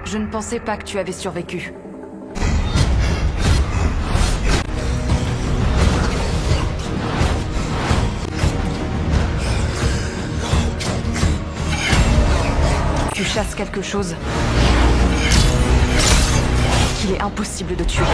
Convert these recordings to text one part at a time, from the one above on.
Je ne pensais pas que tu avais survécu. Tu chasses quelque chose qu'il est impossible de tuer.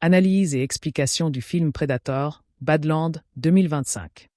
Analyse et explication du film Predator, Badland, 2025.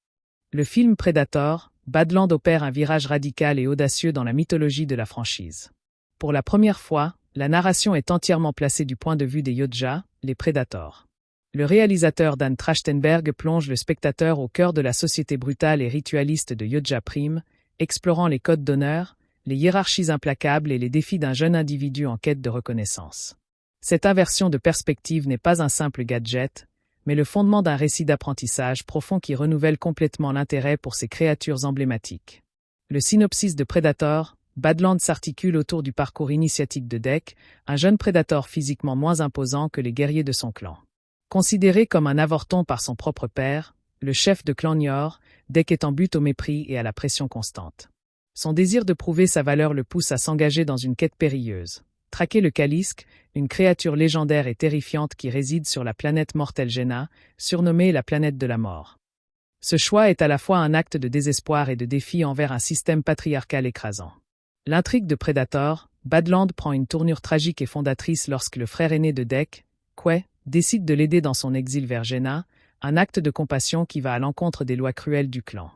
Le film Predator, Badland opère un virage radical et audacieux dans la mythologie de la franchise. Pour la première fois, la narration est entièrement placée du point de vue des Yodja, les Predators. Le réalisateur Dan Trachtenberg plonge le spectateur au cœur de la société brutale et ritualiste de Yodja Prime, explorant les codes d'honneur, les hiérarchies implacables et les défis d'un jeune individu en quête de reconnaissance. Cette inversion de perspective n'est pas un simple gadget, mais le fondement d'un récit d'apprentissage profond qui renouvelle complètement l'intérêt pour ces créatures emblématiques. Le synopsis de Predator, Badland s'articule autour du parcours initiatique de Dek, un jeune prédateur physiquement moins imposant que les guerriers de son clan. Considéré comme un avorton par son propre père, le chef de clan Nior, Dek est en butte au mépris et à la pression constante. Son désir de prouver sa valeur le pousse à s'engager dans une quête périlleuse. Traquer le Kalisk, une créature légendaire et terrifiante qui réside sur la planète mortelle Jenna, surnommée la planète de la mort. Ce choix est à la fois un acte de désespoir et de défi envers un système patriarcal écrasant. L'intrigue de Predator, Badland prend une tournure tragique et fondatrice lorsque le frère aîné de Dek, Quay, décide de l'aider dans son exil vers Jenna, un acte de compassion qui va à l'encontre des lois cruelles du clan.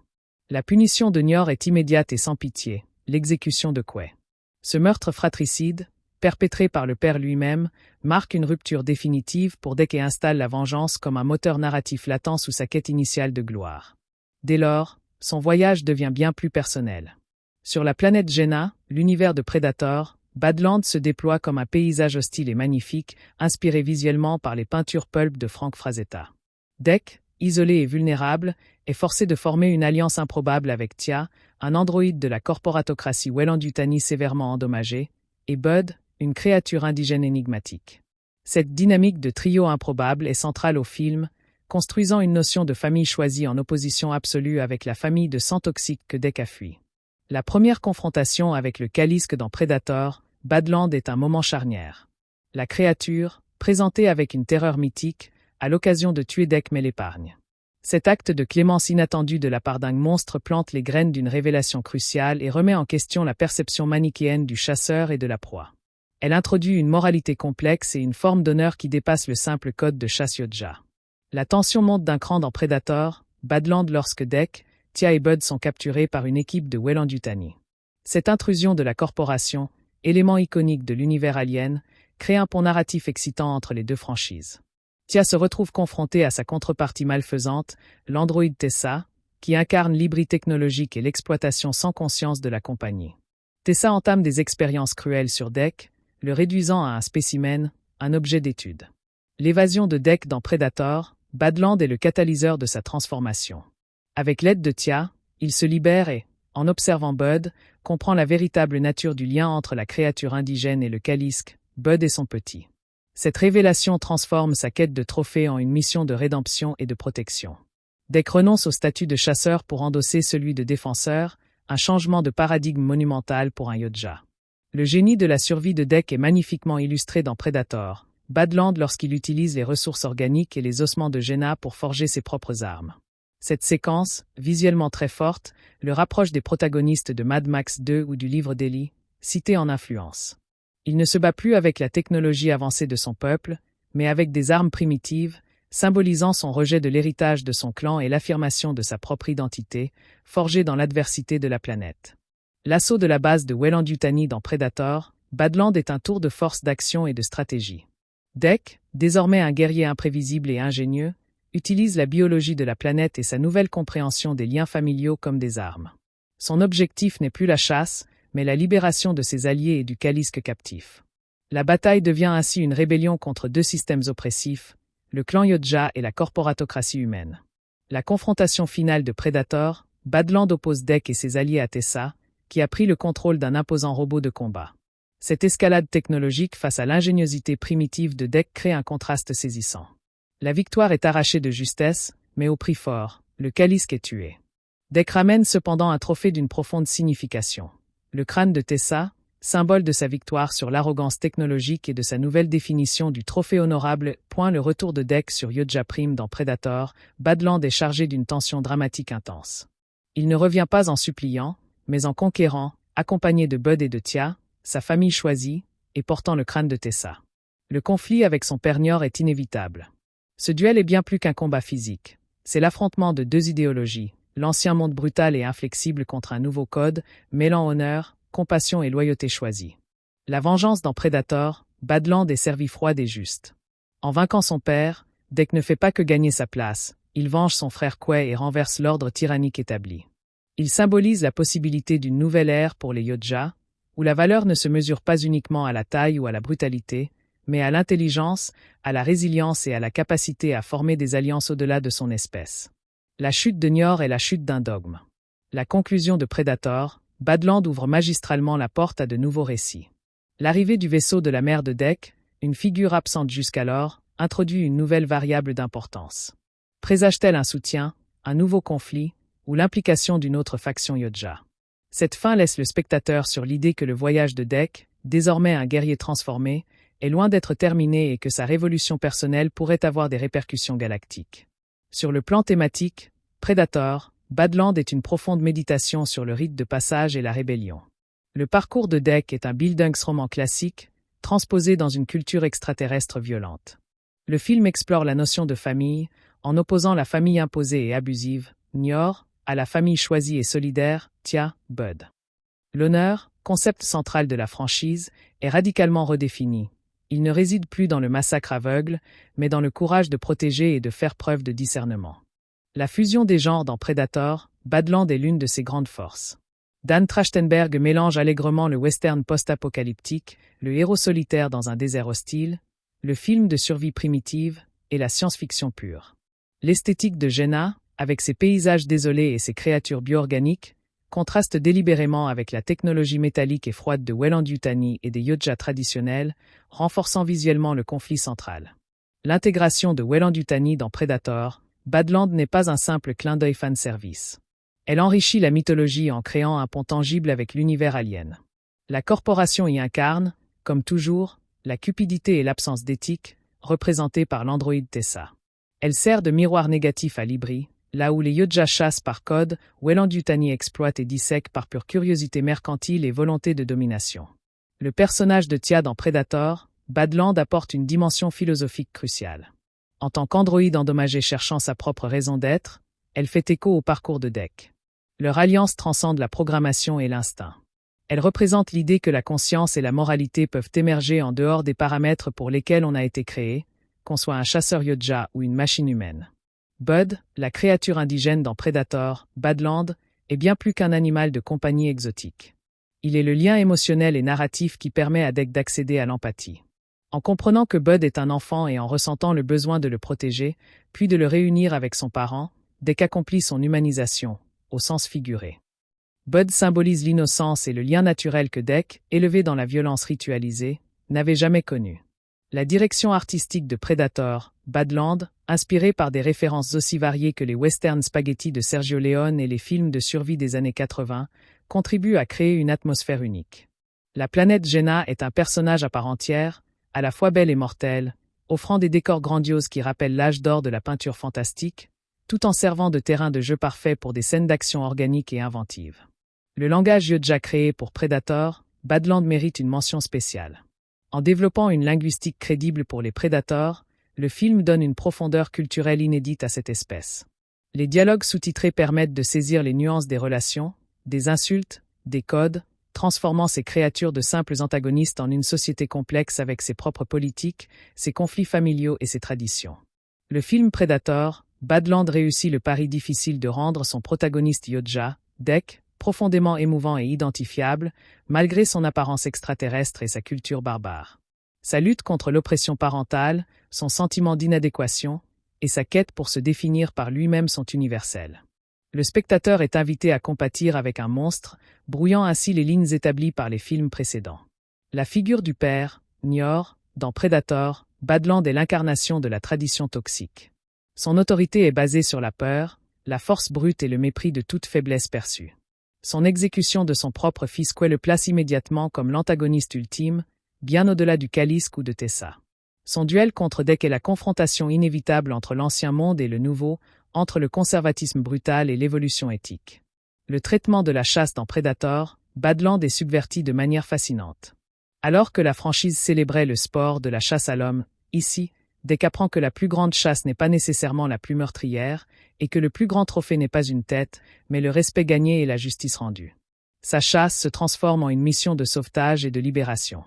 La punition de Nior est immédiate et sans pitié, l'exécution de Quay. Ce meurtre fratricide, perpétré par le père lui-même, marque une rupture définitive pour Dek et installe la vengeance comme un moteur narratif latent sous sa quête initiale de gloire. Dès lors, son voyage devient bien plus personnel. Sur la planète Jenna, l'univers de Predator, Badland se déploie comme un paysage hostile et magnifique, inspiré visuellement par les peintures pulp de Frank Frazetta. Dek, isolé et vulnérable, est forcé de former une alliance improbable avec Tia, un androïde de la corporatocratie Weyland-Yutani sévèrement endommagé, et Bud, une créature indigène énigmatique. Cette dynamique de trio improbable est centrale au film, construisant une notion de famille choisie en opposition absolue avec la famille de sang toxique que Dec a fui. La première confrontation avec le Kalisk dans Predator, Badland est un moment charnière. La créature, présentée avec une terreur mythique, a l'occasion de tuer Dec mais l'épargne. Cet acte de clémence inattendue de la part d'un monstre plante les graines d'une révélation cruciale et remet en question la perception manichéenne du chasseur et de la proie. Elle introduit une moralité complexe et une forme d'honneur qui dépasse le simple code de chasse Yodja. La tension monte d'un cran dans Predator, Badland lorsque Dec, Tia et Bud sont capturés par une équipe de Weyland-Yutani. Cette intrusion de la corporation, élément iconique de l'univers alien, crée un pont narratif excitant entre les deux franchises. Tia se retrouve confrontée à sa contrepartie malfaisante, l'androïde Tessa, qui incarne l'hybrid technologique et l'exploitation sans conscience de la compagnie. Tessa entame des expériences cruelles sur Dec, le réduisant à un spécimen, un objet d'étude. L'évasion de Dec dans Predator, Badland est le catalyseur de sa transformation. Avec l'aide de Tia, il se libère et, en observant Bud, comprend la véritable nature du lien entre la créature indigène et le Kalisk, Bud et son petit. Cette révélation transforme sa quête de trophée en une mission de rédemption et de protection. Dec renonce au statut de chasseur pour endosser celui de défenseur, un changement de paradigme monumental pour un Yodja. Le génie de la survie de Dec est magnifiquement illustré dans Predator, Badland lorsqu'il utilise les ressources organiques et les ossements de Jenna pour forger ses propres armes. Cette séquence, visuellement très forte, le rapproche des protagonistes de Mad Max 2 ou du livre d'Eli, cités en influence. Il ne se bat plus avec la technologie avancée de son peuple, mais avec des armes primitives, symbolisant son rejet de l'héritage de son clan et l'affirmation de sa propre identité, forgée dans l'adversité de la planète. L'assaut de la base de Weyland-Yutani dans Predator, Badland est un tour de force d'action et de stratégie. Dec, désormais un guerrier imprévisible et ingénieux, utilise la biologie de la planète et sa nouvelle compréhension des liens familiaux comme des armes. Son objectif n'est plus la chasse, mais la libération de ses alliés et du Kalisk captif. La bataille devient ainsi une rébellion contre deux systèmes oppressifs, le clan Yodja et la corporatocratie humaine. La confrontation finale de Predator, Badland oppose Dec et ses alliés à Tessa, qui a pris le contrôle d'un imposant robot de combat. Cette escalade technologique face à l'ingéniosité primitive de Dec crée un contraste saisissant. La victoire est arrachée de justesse, mais au prix fort, le Kalisk est tué. Dec ramène cependant un trophée d'une profonde signification. Le crâne de Tessa, symbole de sa victoire sur l'arrogance technologique et de sa nouvelle définition du trophée honorable. Le retour de Dec sur Yodja Prime dans Predator, Badland est chargé d'une tension dramatique intense. Il ne revient pas en suppliant, mais en conquérant, accompagné de Bud et de Tia, sa famille choisie, et portant le crâne de Tessa. Le conflit avec son père Nior est inévitable. Ce duel est bien plus qu'un combat physique. C'est l'affrontement de deux idéologies, l'ancien monde brutal et inflexible contre un nouveau code, mêlant honneur, compassion et loyauté choisie. La vengeance dans Predator, Badland est servie froide et juste. En vainquant son père, Dec ne fait pas que gagner sa place, il venge son frère Quay et renverse l'ordre tyrannique établi. Il symbolise la possibilité d'une nouvelle ère pour les Yodja, où la valeur ne se mesure pas uniquement à la taille ou à la brutalité, mais à l'intelligence, à la résilience et à la capacité à former des alliances au-delà de son espèce. La chute de Nior est la chute d'un dogme. La conclusion de Predator, Badland ouvre magistralement la porte à de nouveaux récits. L'arrivée du vaisseau de la mère de Dec, une figure absente jusqu'alors, introduit une nouvelle variable d'importance. Présage-t-elle un soutien, un nouveau conflit, ou l'implication d'une autre faction Yodja? Cette fin laisse le spectateur sur l'idée que le voyage de Dec, désormais un guerrier transformé, est loin d'être terminé et que sa révolution personnelle pourrait avoir des répercussions galactiques. Sur le plan thématique, Predator, Badland est une profonde méditation sur le rite de passage et la rébellion. Le parcours de Dec est un Bildungsroman classique, transposé dans une culture extraterrestre violente. Le film explore la notion de famille, en opposant la famille imposée et abusive, Nior, à la famille choisie et solidaire, Tia, Bud. L'honneur, concept central de la franchise, est radicalement redéfini. Il ne réside plus dans le massacre aveugle, mais dans le courage de protéger et de faire preuve de discernement. La fusion des genres dans Predator, Badland est l'une de ses grandes forces. Dan Trachtenberg mélange allègrement le western post-apocalyptique, le héros solitaire dans un désert hostile, le film de survie primitive et la science-fiction pure. L'esthétique de Jenna, avec ses paysages désolés et ses créatures bio-organiques, contraste délibérément avec la technologie métallique et froide de Weyland-Yutani et des Yozja traditionnels, renforçant visuellement le conflit central. L'intégration de Weyland-Yutani dans Predator, Badland n'est pas un simple clin d'œil fanservice. Elle enrichit la mythologie en créant un pont tangible avec l'univers alien. La corporation y incarne, comme toujours, la cupidité et l'absence d'éthique, représentées par l'androïde Tessa. Elle sert de miroir négatif à Libri, là où les Yozja chassent par code, Weyland-Yutani exploite et dissèque par pure curiosité mercantile et volonté de domination. Le personnage de Tia dans Predator, Badland apporte une dimension philosophique cruciale. En tant qu'androïde endommagée cherchant sa propre raison d'être, elle fait écho au parcours de Dec. Leur alliance transcende la programmation et l'instinct. Elle représente l'idée que la conscience et la moralité peuvent émerger en dehors des paramètres pour lesquels on a été créé, qu'on soit un chasseur Yozja ou une machine humaine. Bud, la créature indigène dans Predator, Badland, est bien plus qu'un animal de compagnie exotique. Il est le lien émotionnel et narratif qui permet à Dec d'accéder à l'empathie. En comprenant que Bud est un enfant et en ressentant le besoin de le protéger, puis de le réunir avec son parent, Dec accomplit son humanisation, au sens figuré. Bud symbolise l'innocence et le lien naturel que Dec, élevé dans la violence ritualisée, n'avait jamais connu. La direction artistique de Predator, Badland, inspirée par des références aussi variées que les western spaghetti de Sergio Leone et les films de survie des années 80, contribue à créer une atmosphère unique. La planète Jenna est un personnage à part entière, à la fois belle et mortelle, offrant des décors grandioses qui rappellent l'âge d'or de la peinture fantastique, tout en servant de terrain de jeu parfait pour des scènes d'action organiques et inventives. Le langage Yozja créé pour Predator, Badland mérite une mention spéciale. En développant une linguistique crédible pour les Predators, le film donne une profondeur culturelle inédite à cette espèce. Les dialogues sous-titrés permettent de saisir les nuances des relations, des insultes, des codes, transformant ces créatures de simples antagonistes en une société complexe avec ses propres politiques, ses conflits familiaux et ses traditions. Le film Predator, Badland réussit le pari difficile de rendre son protagoniste Yozja, Dec, profondément émouvant et identifiable, malgré son apparence extraterrestre et sa culture barbare. Sa lutte contre l'oppression parentale, son sentiment d'inadéquation, et sa quête pour se définir par lui-même sont universels. Le spectateur est invité à compatir avec un monstre, brouillant ainsi les lignes établies par les films précédents. La figure du père, Njor, dans Predator, Badland est l'incarnation de la tradition toxique. Son autorité est basée sur la peur, la force brute et le mépris de toute faiblesse perçue. Son exécution de son propre fils Quay le place immédiatement comme l'antagoniste ultime, bien au-delà du Kalisk ou de Tessa. Son duel contre Dec est la confrontation inévitable entre l'ancien monde et le nouveau, entre le conservatisme brutal et l'évolution éthique. Le traitement de la chasse dans Predator, Badland est subverti de manière fascinante. Alors que la franchise célébrait le sport de la chasse à l'homme, ici, Dec apprend que la plus grande chasse n'est pas nécessairement la plus meurtrière, et que le plus grand trophée n'est pas une tête, mais le respect gagné et la justice rendue. Sa chasse se transforme en une mission de sauvetage et de libération.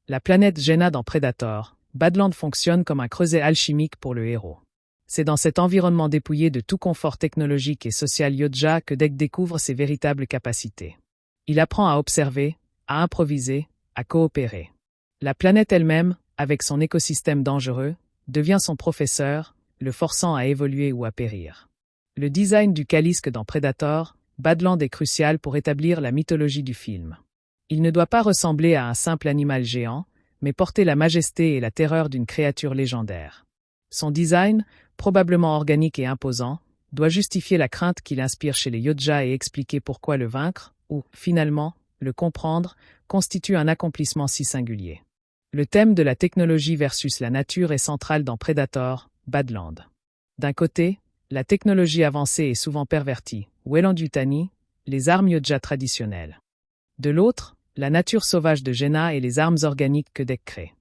La planète Jenna dans Predator, Badland fonctionne comme un creuset alchimique pour le héros. C'est dans cet environnement dépouillé de tout confort technologique et social Yozja que Dec découvre ses véritables capacités. Il apprend à observer, à improviser, à coopérer. La planète elle-même, avec son écosystème dangereux, devient son professeur, le forçant à évoluer ou à périr. Le design du Kalisk dans Predator, Badland est crucial pour établir la mythologie du film. Il ne doit pas ressembler à un simple animal géant, mais porter la majesté et la terreur d'une créature légendaire. Son design, probablement organique et imposant, doit justifier la crainte qu'il inspire chez les Yozja et expliquer pourquoi le vaincre, ou, finalement, le comprendre, constitue un accomplissement si singulier. Le thème de la technologie versus la nature est central dans Predator, Badland. D'un côté, la technologie avancée est souvent pervertie, Weyland-Yutani, les armes Yozja traditionnelles. De l'autre, la nature sauvage de Jenna et les armes organiques que Dec crée.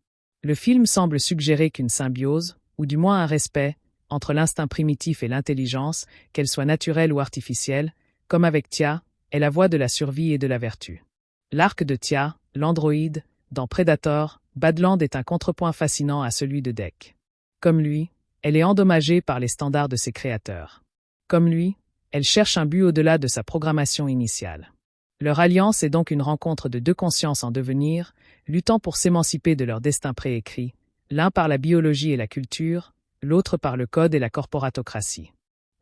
Le film semble suggérer qu'une symbiose, ou du moins un respect, entre l'instinct primitif et l'intelligence, qu'elle soit naturelle ou artificielle, comme avec Tia, est la voie de la survie et de la vertu. L'arc de Tia, l'androïde, dans Predator, Badland est un contrepoint fascinant à celui de Dec. Comme lui, elle est endommagée par les standards de ses créateurs. Comme lui, elle cherche un but au-delà de sa programmation initiale. Leur alliance est donc une rencontre de deux consciences en devenir, luttant pour s'émanciper de leur destin préécrit, l'un par la biologie et la culture, l'autre par le code et la corporatocratie.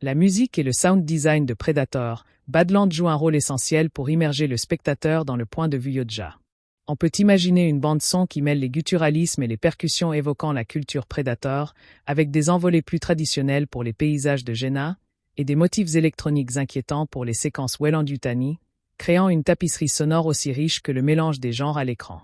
La musique et le sound design de Predator, Badland joue un rôle essentiel pour immerger le spectateur dans le point de vue Yodja. On peut imaginer une bande-son qui mêle les gutturalismes et les percussions évoquant la culture Predator, avec des envolées plus traditionnelles pour les paysages de Jenna, et des motifs électroniques inquiétants pour les séquences Weyland-Yutani, créant une tapisserie sonore aussi riche que le mélange des genres à l'écran.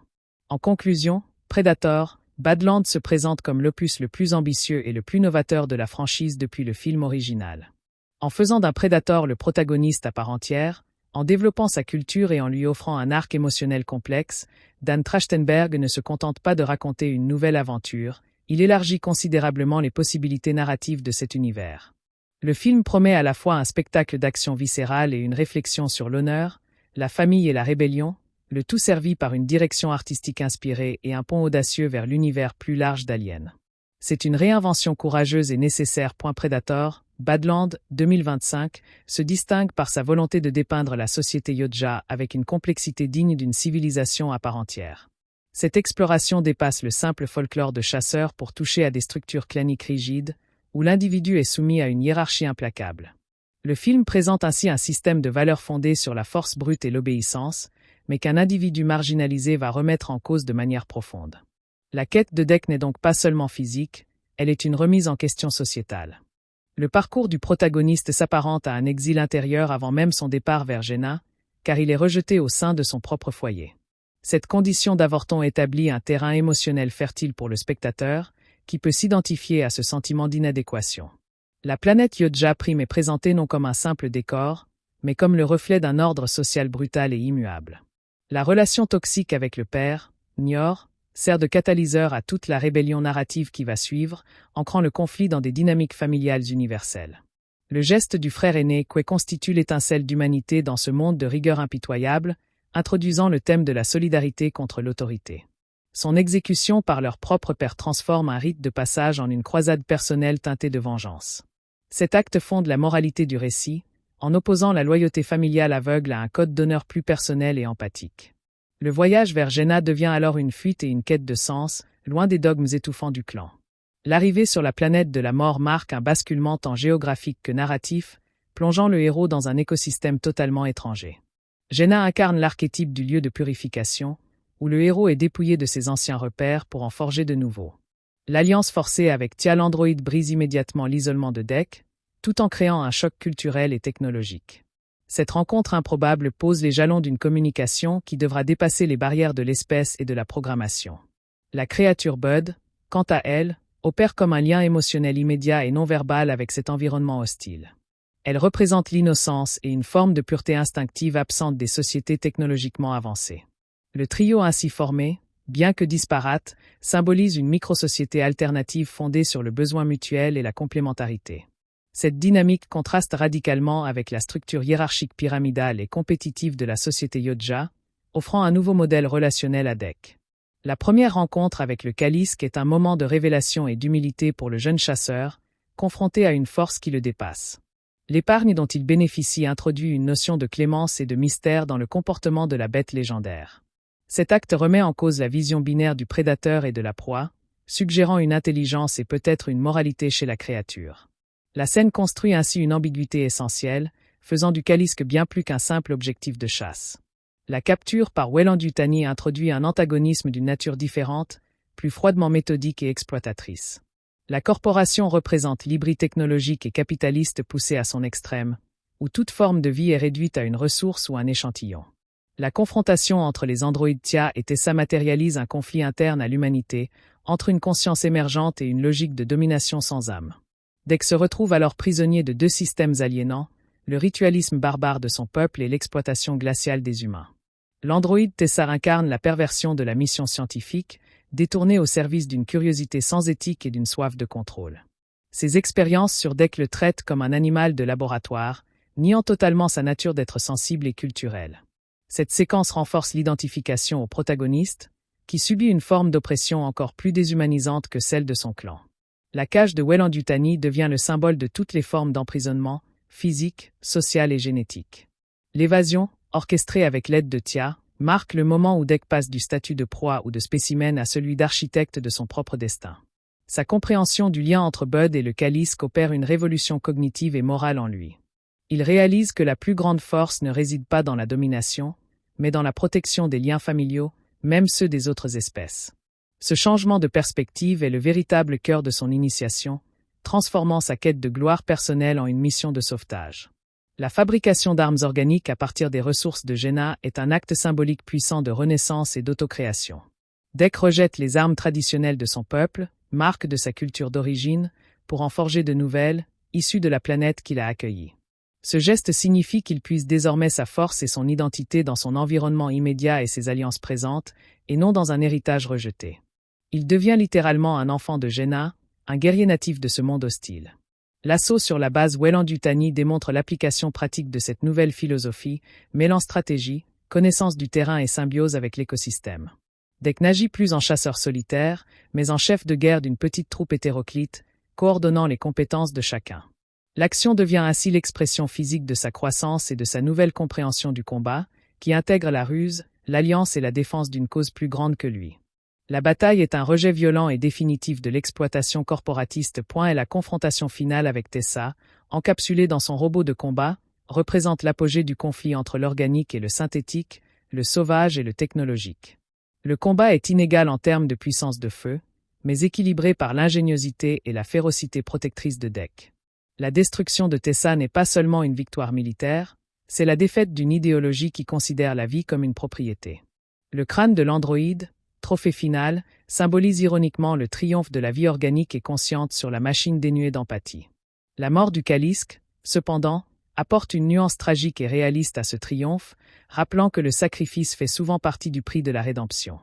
En conclusion, Predator, Badland se présente comme l'opus le plus ambitieux et le plus novateur de la franchise depuis le film original. En faisant d'un Predator le protagoniste à part entière, en développant sa culture et en lui offrant un arc émotionnel complexe, Dan Trachtenberg ne se contente pas de raconter une nouvelle aventure, il élargit considérablement les possibilités narratives de cet univers. Le film promet à la fois un spectacle d'action viscérale et une réflexion sur l'honneur, la famille et la rébellion, le tout servi par une direction artistique inspirée et un pont audacieux vers l'univers plus large d'Alien. C'est une réinvention courageuse et nécessaire. Predator, Badland, 2025, se distingue par sa volonté de dépeindre la société Yodja avec une complexité digne d'une civilisation à part entière. Cette exploration dépasse le simple folklore de chasseurs pour toucher à des structures claniques rigides, où l'individu est soumis à une hiérarchie implacable. Le film présente ainsi un système de valeurs fondé sur la force brute et l'obéissance, mais qu'un individu marginalisé va remettre en cause de manière profonde. La quête de Deke n'est donc pas seulement physique, elle est une remise en question sociétale. Le parcours du protagoniste s'apparente à un exil intérieur avant même son départ vers Jenna, car il est rejeté au sein de son propre foyer. Cette condition d'avorton établit un terrain émotionnel fertile pour le spectateur, qui peut s'identifier à ce sentiment d'inadéquation. La planète Yodja Prime est présentée non comme un simple décor, mais comme le reflet d'un ordre social brutal et immuable. La relation toxique avec le père, Nior, sert de catalyseur à toute la rébellion narrative qui va suivre, ancrant le conflit dans des dynamiques familiales universelles. Le geste du frère aîné Kwe constitue l'étincelle d'humanité dans ce monde de rigueur impitoyable, introduisant le thème de la solidarité contre l'autorité. Son exécution par leur propre père transforme un rite de passage en une croisade personnelle teintée de vengeance. Cet acte fonde la moralité du récit, en opposant la loyauté familiale aveugle à un code d'honneur plus personnel et empathique. Le voyage vers Jenna devient alors une fuite et une quête de sens, loin des dogmes étouffants du clan. L'arrivée sur la planète de la mort marque un basculement tant géographique que narratif, plongeant le héros dans un écosystème totalement étranger. Jenna incarne l'archétype du lieu de purification, où le héros est dépouillé de ses anciens repères pour en forger de nouveaux. L'alliance forcée avec Tia l'androïde brise immédiatement l'isolement de Deke, tout en créant un choc culturel et technologique. Cette rencontre improbable pose les jalons d'une communication qui devra dépasser les barrières de l'espèce et de la programmation. La créature Bud, quant à elle, opère comme un lien émotionnel immédiat et non-verbal avec cet environnement hostile. Elle représente l'innocence et une forme de pureté instinctive absente des sociétés technologiquement avancées. Le trio ainsi formé, bien que disparate, symbolise une microsociété alternative fondée sur le besoin mutuel et la complémentarité. Cette dynamique contraste radicalement avec la structure hiérarchique pyramidale et compétitive de la société Yodja, offrant un nouveau modèle relationnel à Deke. La première rencontre avec le Kalisk est un moment de révélation et d'humilité pour le jeune chasseur, confronté à une force qui le dépasse. L'épargne dont il bénéficie introduit une notion de clémence et de mystère dans le comportement de la bête légendaire. Cet acte remet en cause la vision binaire du prédateur et de la proie, suggérant une intelligence et peut-être une moralité chez la créature. La scène construit ainsi une ambiguïté essentielle, faisant du Kalisk bien plus qu'un simple objectif de chasse. La capture par Weyland-Yutani introduit un antagonisme d'une nature différente, plus froidement méthodique et exploitatrice. La corporation représente l'hybrid technologique et capitaliste poussé à son extrême, où toute forme de vie est réduite à une ressource ou un échantillon. La confrontation entre les androïdes Tia et Tessa matérialise un conflit interne à l'humanité, entre une conscience émergente et une logique de domination sans âme. Deke se retrouve alors prisonnier de deux systèmes aliénants, le ritualisme barbare de son peuple et l'exploitation glaciale des humains. L'androïde Tessa incarne la perversion de la mission scientifique, détournée au service d'une curiosité sans éthique et d'une soif de contrôle. Ses expériences sur Deke le traitent comme un animal de laboratoire, niant totalement sa nature d'être sensible et culturel. Cette séquence renforce l'identification au protagoniste, qui subit une forme d'oppression encore plus déshumanisante que celle de son clan. La cage de Weyland-Yutani devient le symbole de toutes les formes d'emprisonnement, physique, social et génétique. L'évasion, orchestrée avec l'aide de Tia, marque le moment où Deke passe du statut de proie ou de spécimen à celui d'architecte de son propre destin. Sa compréhension du lien entre Bud et le Calliske opère une révolution cognitive et morale en lui. Il réalise que la plus grande force ne réside pas dans la domination, mais dans la protection des liens familiaux, même ceux des autres espèces. Ce changement de perspective est le véritable cœur de son initiation, transformant sa quête de gloire personnelle en une mission de sauvetage. La fabrication d'armes organiques à partir des ressources de Jaina est un acte symbolique puissant de renaissance et d'autocréation. Dek rejette les armes traditionnelles de son peuple, marque de sa culture d'origine, pour en forger de nouvelles, issues de la planète qu'il a accueillie. Ce geste signifie qu'il puise désormais sa force et son identité dans son environnement immédiat et ses alliances présentes, et non dans un héritage rejeté. Il devient littéralement un enfant de Jaina, un guerrier natif de ce monde hostile. L'assaut sur la base Weyland-Yutani démontre l'application pratique de cette nouvelle philosophie, mêlant stratégie, connaissance du terrain et symbiose avec l'écosystème. Dek n'agit plus en chasseur solitaire, mais en chef de guerre d'une petite troupe hétéroclite, coordonnant les compétences de chacun. L'action devient ainsi l'expression physique de sa croissance et de sa nouvelle compréhension du combat, qui intègre la ruse, l'alliance et la défense d'une cause plus grande que lui. La bataille est un rejet violent et définitif de l'exploitation corporatiste. Et la confrontation finale avec Tessa, encapsulée dans son robot de combat, représente l'apogée du conflit entre l'organique et le synthétique, le sauvage et le technologique. Le combat est inégal en termes de puissance de feu, mais équilibré par l'ingéniosité et la férocité protectrice de Dek. La destruction de Tessa n'est pas seulement une victoire militaire, c'est la défaite d'une idéologie qui considère la vie comme une propriété. Le crâne de l'androïde, trophée final, symbolise ironiquement le triomphe de la vie organique et consciente sur la machine dénuée d'empathie. La mort du Calliske, cependant, apporte une nuance tragique et réaliste à ce triomphe, rappelant que le sacrifice fait souvent partie du prix de la rédemption.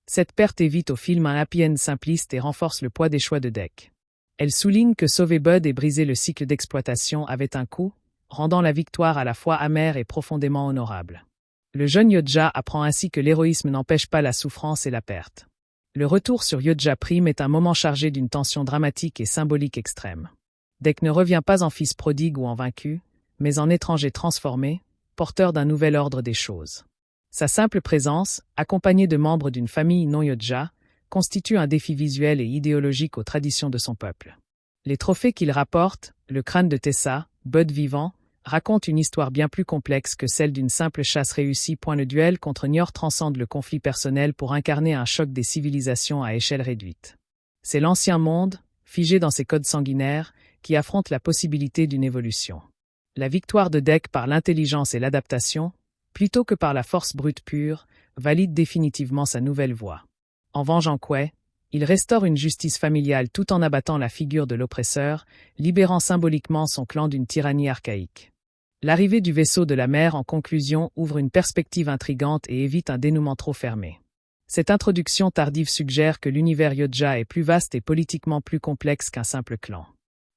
Cette perte évite au film un happy end simpliste et renforce le poids des choix de Dek. Elle souligne que sauver Bud et briser le cycle d'exploitation avait un coût, rendant la victoire à la fois amère et profondément honorable. Le jeune Yodja apprend ainsi que l'héroïsme n'empêche pas la souffrance et la perte. Le retour sur Yodja Prime est un moment chargé d'une tension dramatique et symbolique extrême. Dek ne revient pas en fils prodigue ou en vaincu, mais en étranger transformé, porteur d'un nouvel ordre des choses. Sa simple présence, accompagnée de membres d'une famille non Yodja, constitue un défi visuel et idéologique aux traditions de son peuple. Les trophées qu'il rapporte, le crâne de Tessa, Bud vivant, racontent une histoire bien plus complexe que celle d'une simple chasse réussie. Le duel contre Niort transcende le conflit personnel pour incarner un choc des civilisations à échelle réduite. C'est l'ancien monde, figé dans ses codes sanguinaires, qui affronte la possibilité d'une évolution. La victoire de Dek par l'intelligence et l'adaptation, plutôt que par la force brute pure, valide définitivement sa nouvelle voie. En vengeant Quay, il restaure une justice familiale tout en abattant la figure de l'oppresseur, libérant symboliquement son clan d'une tyrannie archaïque. L'arrivée du vaisseau de la mer en conclusion ouvre une perspective intrigante et évite un dénouement trop fermé. Cette introduction tardive suggère que l'univers Yodja est plus vaste et politiquement plus complexe qu'un simple clan.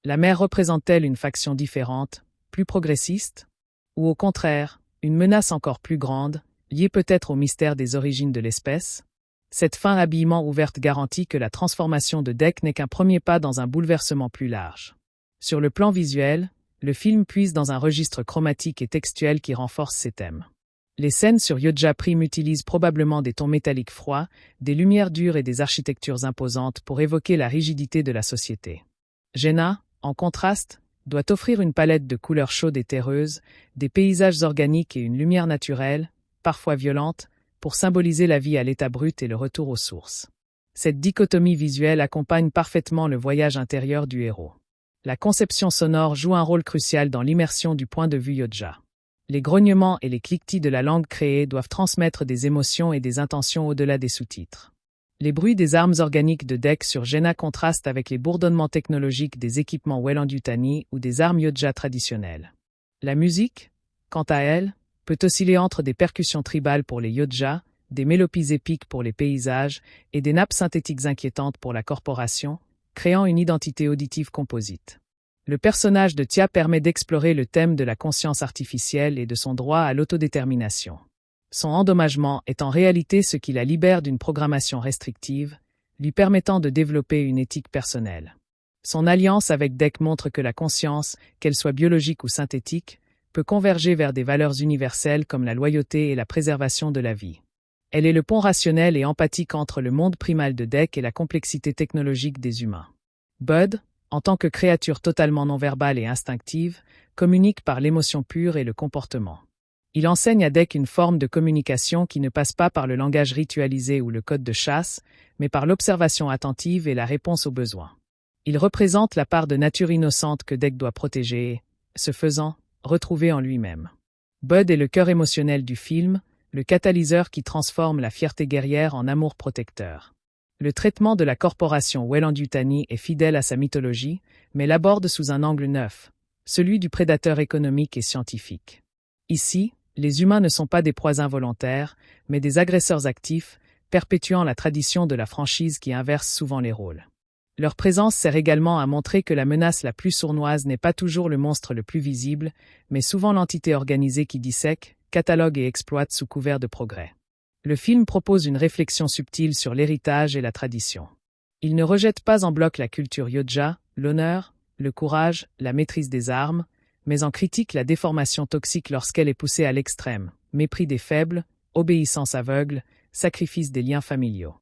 La mer représente-t-elle une faction différente, plus progressiste? Ou au contraire, une menace encore plus grande, liée peut-être au mystère des origines de l'espèce? Cette fin habillement ouverte garantit que la transformation de Dek n'est qu'un premier pas dans un bouleversement plus large. Sur le plan visuel, le film puise dans un registre chromatique et textuel qui renforce ses thèmes. Les scènes sur Yodja Prime utilisent probablement des tons métalliques froids, des lumières dures et des architectures imposantes pour évoquer la rigidité de la société. Jaina, en contraste, doit offrir une palette de couleurs chaudes et terreuses, des paysages organiques et une lumière naturelle, parfois violente, pour symboliser la vie à l'état brut et le retour aux sources. Cette dichotomie visuelle accompagne parfaitement le voyage intérieur du héros. La conception sonore joue un rôle crucial dans l'immersion du point de vue Yodja. Les grognements et les cliquetis de la langue créée doivent transmettre des émotions et des intentions au-delà des sous-titres. Les bruits des armes organiques de Dek sur Jaina contrastent avec les bourdonnements technologiques des équipements Weyland-Yutani ou des armes Yodja traditionnelles. La musique, quant à elle, peut osciller entre des percussions tribales pour les Yodja, des mélodies épiques pour les paysages et des nappes synthétiques inquiétantes pour la corporation, créant une identité auditive composite. Le personnage de Tia permet d'explorer le thème de la conscience artificielle et de son droit à l'autodétermination. Son endommagement est en réalité ce qui la libère d'une programmation restrictive, lui permettant de développer une éthique personnelle. Son alliance avec Dek montre que la conscience, qu'elle soit biologique ou synthétique, peut converger vers des valeurs universelles comme la loyauté et la préservation de la vie. Elle est le pont rationnel et empathique entre le monde primal de Dek et la complexité technologique des humains. Bud, en tant que créature totalement non-verbale et instinctive, communique par l'émotion pure et le comportement. Il enseigne à Dec une forme de communication qui ne passe pas par le langage ritualisé ou le code de chasse, mais par l'observation attentive et la réponse aux besoins. Il représente la part de nature innocente que Dec doit protéger et, ce faisant, retrouver en lui-même. Bud est le cœur émotionnel du film, le catalyseur qui transforme la fierté guerrière en amour protecteur. Le traitement de la corporation Weyland-Yutani est fidèle à sa mythologie, mais l'aborde sous un angle neuf, celui du prédateur économique et scientifique. Ici, les humains ne sont pas des proies involontaires, mais des agresseurs actifs, perpétuant la tradition de la franchise qui inverse souvent les rôles. Leur présence sert également à montrer que la menace la plus sournoise n'est pas toujours le monstre le plus visible, mais souvent l'entité organisée qui dissèque, catalogue et exploite sous couvert de progrès. Le film propose une réflexion subtile sur l'héritage et la tradition. Il ne rejette pas en bloc la culture Yodja, l'honneur, le courage, la maîtrise des armes, mais en critique la déformation toxique lorsqu'elle est poussée à l'extrême, mépris des faibles, obéissance aveugle, sacrifice des liens familiaux.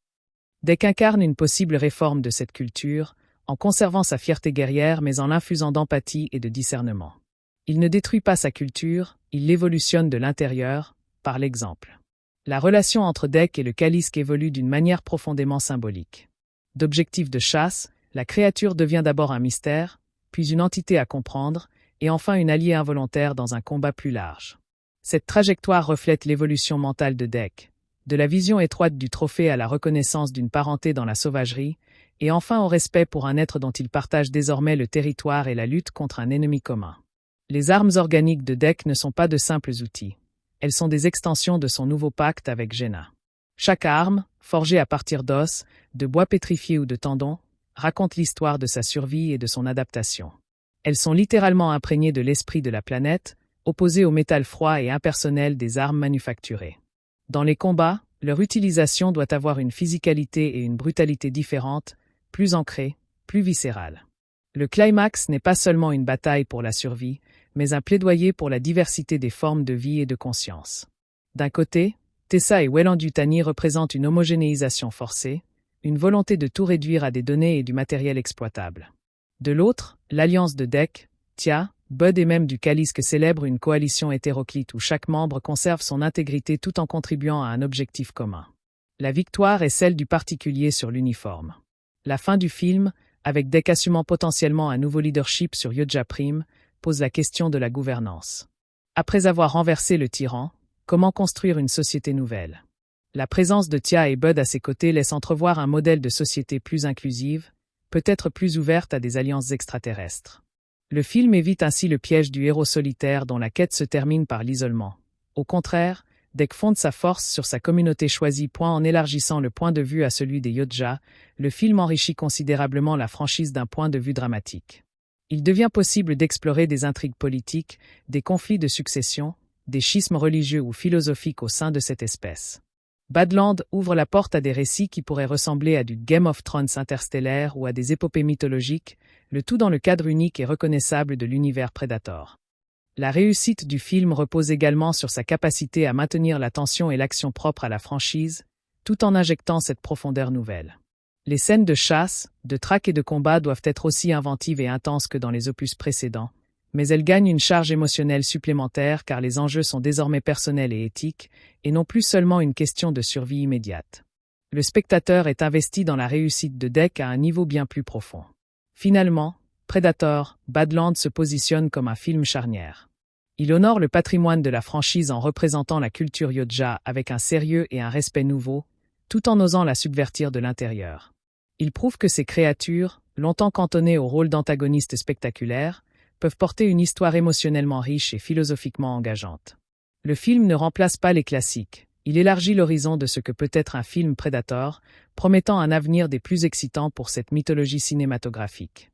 Dec incarne une possible réforme de cette culture, en conservant sa fierté guerrière mais en l'infusant d'empathie et de discernement. Il ne détruit pas sa culture, il l'évolutionne de l'intérieur, par l'exemple. La relation entre Dec et le Kalisk évolue d'une manière profondément symbolique. D'objectif de chasse, la créature devient d'abord un mystère, puis une entité à comprendre, et enfin une alliée involontaire dans un combat plus large. Cette trajectoire reflète l'évolution mentale de Dec, de la vision étroite du trophée à la reconnaissance d'une parenté dans la sauvagerie, et enfin au respect pour un être dont il partage désormais le territoire et la lutte contre un ennemi commun. Les armes organiques de Dec ne sont pas de simples outils. Elles sont des extensions de son nouveau pacte avec Jaina. Chaque arme, forgée à partir d'os, de bois pétrifié ou de tendons, raconte l'histoire de sa survie et de son adaptation. Elles sont littéralement imprégnées de l'esprit de la planète, opposées au métal froid et impersonnel des armes manufacturées. Dans les combats, leur utilisation doit avoir une physicalité et une brutalité différentes, plus ancrées, plus viscérales. Le climax n'est pas seulement une bataille pour la survie, mais un plaidoyer pour la diversité des formes de vie et de conscience. D'un côté, Tessa et Weyland-Yutani représentent une homogénéisation forcée, une volonté de tout réduire à des données et du matériel exploitable. De l'autre, l'alliance de Dec, Tia, Bud et même du Kalisk célèbre une coalition hétéroclite où chaque membre conserve son intégrité tout en contribuant à un objectif commun. La victoire est celle du particulier sur l'uniforme. La fin du film, avec Dec assumant potentiellement un nouveau leadership sur Yodja Prime, pose la question de la gouvernance. Après avoir renversé le tyran, comment construire une société nouvelle? La présence de Tia et Bud à ses côtés laisse entrevoir un modèle de société plus inclusive, peut-être plus ouverte à des alliances extraterrestres. Le film évite ainsi le piège du héros solitaire dont la quête se termine par l'isolement. Au contraire, Dec fonde sa force sur sa communauté choisie. En élargissant le point de vue à celui des Yodja, le film enrichit considérablement la franchise d'un point de vue dramatique. Il devient possible d'explorer des intrigues politiques, des conflits de succession, des schismes religieux ou philosophiques au sein de cette espèce. Badland ouvre la porte à des récits qui pourraient ressembler à du Game of Thrones interstellaire ou à des épopées mythologiques, le tout dans le cadre unique et reconnaissable de l'univers Predator. La réussite du film repose également sur sa capacité à maintenir la tension et l'action propre à la franchise, tout en injectant cette profondeur nouvelle. Les scènes de chasse, de traque et de combat doivent être aussi inventives et intenses que dans les opus précédents, mais elles gagnent une charge émotionnelle supplémentaire car les enjeux sont désormais personnels et éthiques, et non plus seulement une question de survie immédiate. Le spectateur est investi dans la réussite de Dec à un niveau bien plus profond. Finalement, Predator, Badland se positionne comme un film charnière. Il honore le patrimoine de la franchise en représentant la culture Yodja avec un sérieux et un respect nouveaux, tout en osant la subvertir de l'intérieur. Il prouve que ces créatures, longtemps cantonnées au rôle d'antagonistes spectaculaires, peuvent porter une histoire émotionnellement riche et philosophiquement engageante. Le film ne remplace pas les classiques, il élargit l'horizon de ce que peut être un film Predator, promettant un avenir des plus excitants pour cette mythologie cinématographique.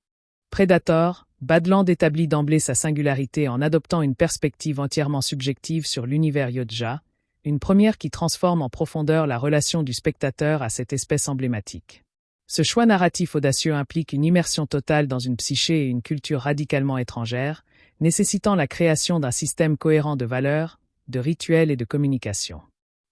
Predator, Badland établit d'emblée sa singularité en adoptant une perspective entièrement subjective sur l'univers Yodja, une première qui transforme en profondeur la relation du spectateur à cette espèce emblématique. Ce choix narratif audacieux implique une immersion totale dans une psyché et une culture radicalement étrangères, nécessitant la création d'un système cohérent de valeurs, de rituels et de communication.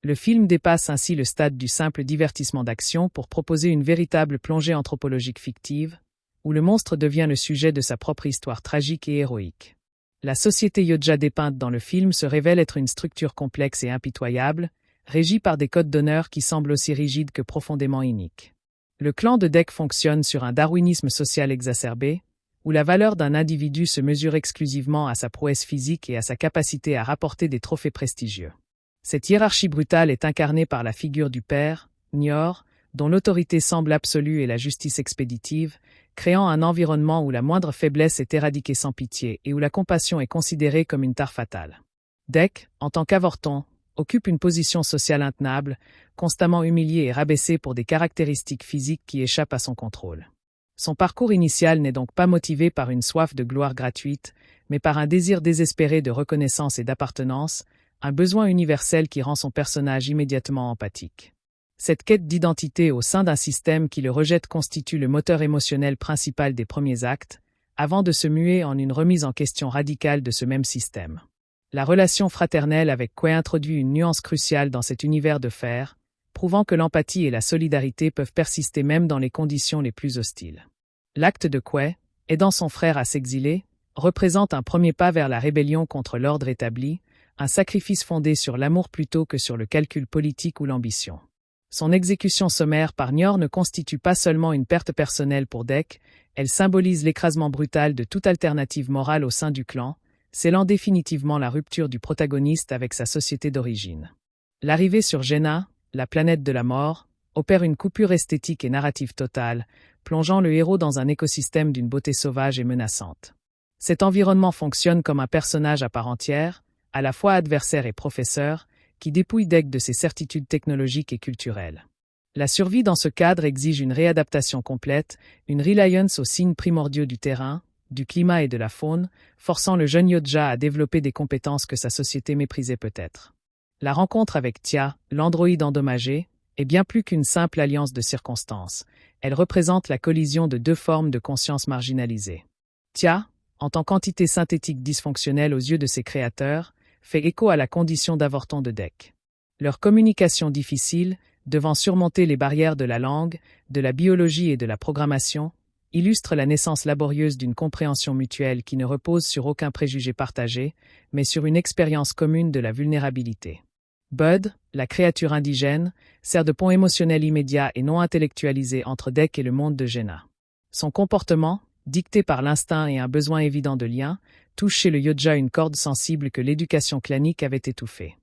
Le film dépasse ainsi le stade du simple divertissement d'action pour proposer une véritable plongée anthropologique fictive, où le monstre devient le sujet de sa propre histoire tragique et héroïque. La société Yodja dépeinte dans le film se révèle être une structure complexe et impitoyable, régie par des codes d'honneur qui semblent aussi rigides que profondément iniques. Le clan de Dek fonctionne sur un darwinisme social exacerbé, où la valeur d'un individu se mesure exclusivement à sa prouesse physique et à sa capacité à rapporter des trophées prestigieux. Cette hiérarchie brutale est incarnée par la figure du père, Nior, dont l'autorité semble absolue et la justice expéditive, créant un environnement où la moindre faiblesse est éradiquée sans pitié et où la compassion est considérée comme une tare fatale. Dek, en tant qu'avorton, occupe une position sociale intenable, constamment humilié et rabaissé pour des caractéristiques physiques qui échappent à son contrôle. Son parcours initial n'est donc pas motivé par une soif de gloire gratuite, mais par un désir désespéré de reconnaissance et d'appartenance, un besoin universel qui rend son personnage immédiatement empathique. Cette quête d'identité au sein d'un système qui le rejette constitue le moteur émotionnel principal des premiers actes, avant de se muer en une remise en question radicale de ce même système. La relation fraternelle avec Quay introduit une nuance cruciale dans cet univers de fer, prouvant que l'empathie et la solidarité peuvent persister même dans les conditions les plus hostiles. L'acte de Quay, aidant son frère à s'exiler, représente un premier pas vers la rébellion contre l'ordre établi, un sacrifice fondé sur l'amour plutôt que sur le calcul politique ou l'ambition. Son exécution sommaire par Nior ne constitue pas seulement une perte personnelle pour Dek, elle symbolise l'écrasement brutal de toute alternative morale au sein du clan, scellant définitivement la rupture du protagoniste avec sa société d'origine. L'arrivée sur Jenna, la planète de la mort, opère une coupure esthétique et narrative totale, plongeant le héros dans un écosystème d'une beauté sauvage et menaçante. Cet environnement fonctionne comme un personnage à part entière, à la fois adversaire et professeur, qui dépouille Dek de ses certitudes technologiques et culturelles. La survie dans ce cadre exige une réadaptation complète, une reliance aux signes primordiaux du terrain, du climat et de la faune, forçant le jeune Yodja à développer des compétences que sa société méprisait peut-être. La rencontre avec Tia, l'androïde endommagé, est bien plus qu'une simple alliance de circonstances. Elle représente la collision de deux formes de conscience marginalisées. Tia, en tant qu'entité synthétique dysfonctionnelle aux yeux de ses créateurs, fait écho à la condition d'avorton de Dek. Leur communication difficile, devant surmonter les barrières de la langue, de la biologie et de la programmation, illustre la naissance laborieuse d'une compréhension mutuelle qui ne repose sur aucun préjugé partagé, mais sur une expérience commune de la vulnérabilité. Bud, la créature indigène, sert de pont émotionnel immédiat et non intellectualisé entre Dek et le monde de Jenna. Son comportement, dicté par l'instinct et un besoin évident de lien, touche chez le Yodja une corde sensible que l'éducation clanique avait étouffée.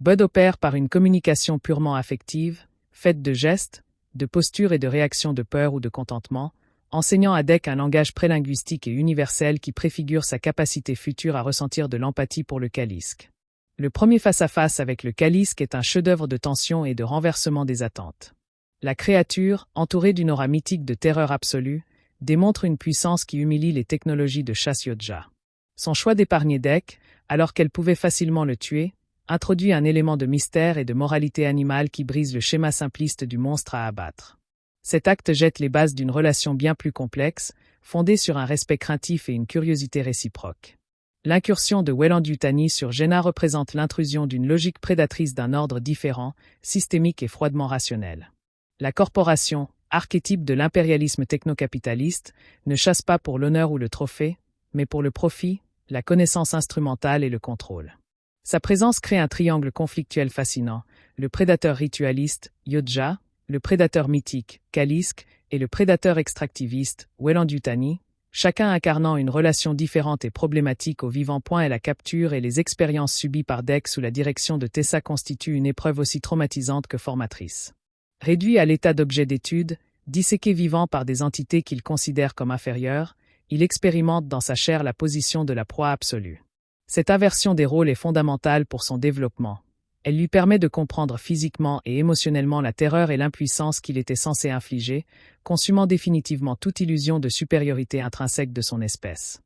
Bud opère par une communication purement affective, faite de gestes, de postures et de réactions de peur ou de contentement, enseignant à Dek un langage prélinguistique et universel qui préfigure sa capacité future à ressentir de l'empathie pour le Kalisk. Le premier face-à-face avec le Kalisk est un chef-d'œuvre de tension et de renversement des attentes. La créature, entourée d'une aura mythique de terreur absolue, démontre une puissance qui humilie les technologies de chasse Yodja. Son choix d'épargner Dek, alors qu'elle pouvait facilement le tuer, introduit un élément de mystère et de moralité animale qui brise le schéma simpliste du monstre à abattre. Cet acte jette les bases d'une relation bien plus complexe, fondée sur un respect craintif et une curiosité réciproque. L'incursion de Weyland-Yutani sur Jenna représente l'intrusion d'une logique prédatrice d'un ordre différent, systémique et froidement rationnel. La corporation, archétype de l'impérialisme technocapitaliste, ne chasse pas pour l'honneur ou le trophée, mais pour le profit, la connaissance instrumentale et le contrôle. Sa présence crée un triangle conflictuel fascinant, le prédateur ritualiste, Yodja, le prédateur mythique, Kalisk, et le prédateur extractiviste, Weyland-Yutani, chacun incarnant une relation différente et problématique au vivant point et la capture et les expériences subies par Dek sous la direction de Tessa constituent une épreuve aussi traumatisante que formatrice. Réduit à l'état d'objet d'étude, disséqué vivant par des entités qu'il considère comme inférieures, il expérimente dans sa chair la position de la proie absolue. Cette inversion des rôles est fondamentale pour son développement. Elle lui permet de comprendre physiquement et émotionnellement la terreur et l'impuissance qu'il était censé infliger, consumant définitivement toute illusion de supériorité intrinsèque de son espèce.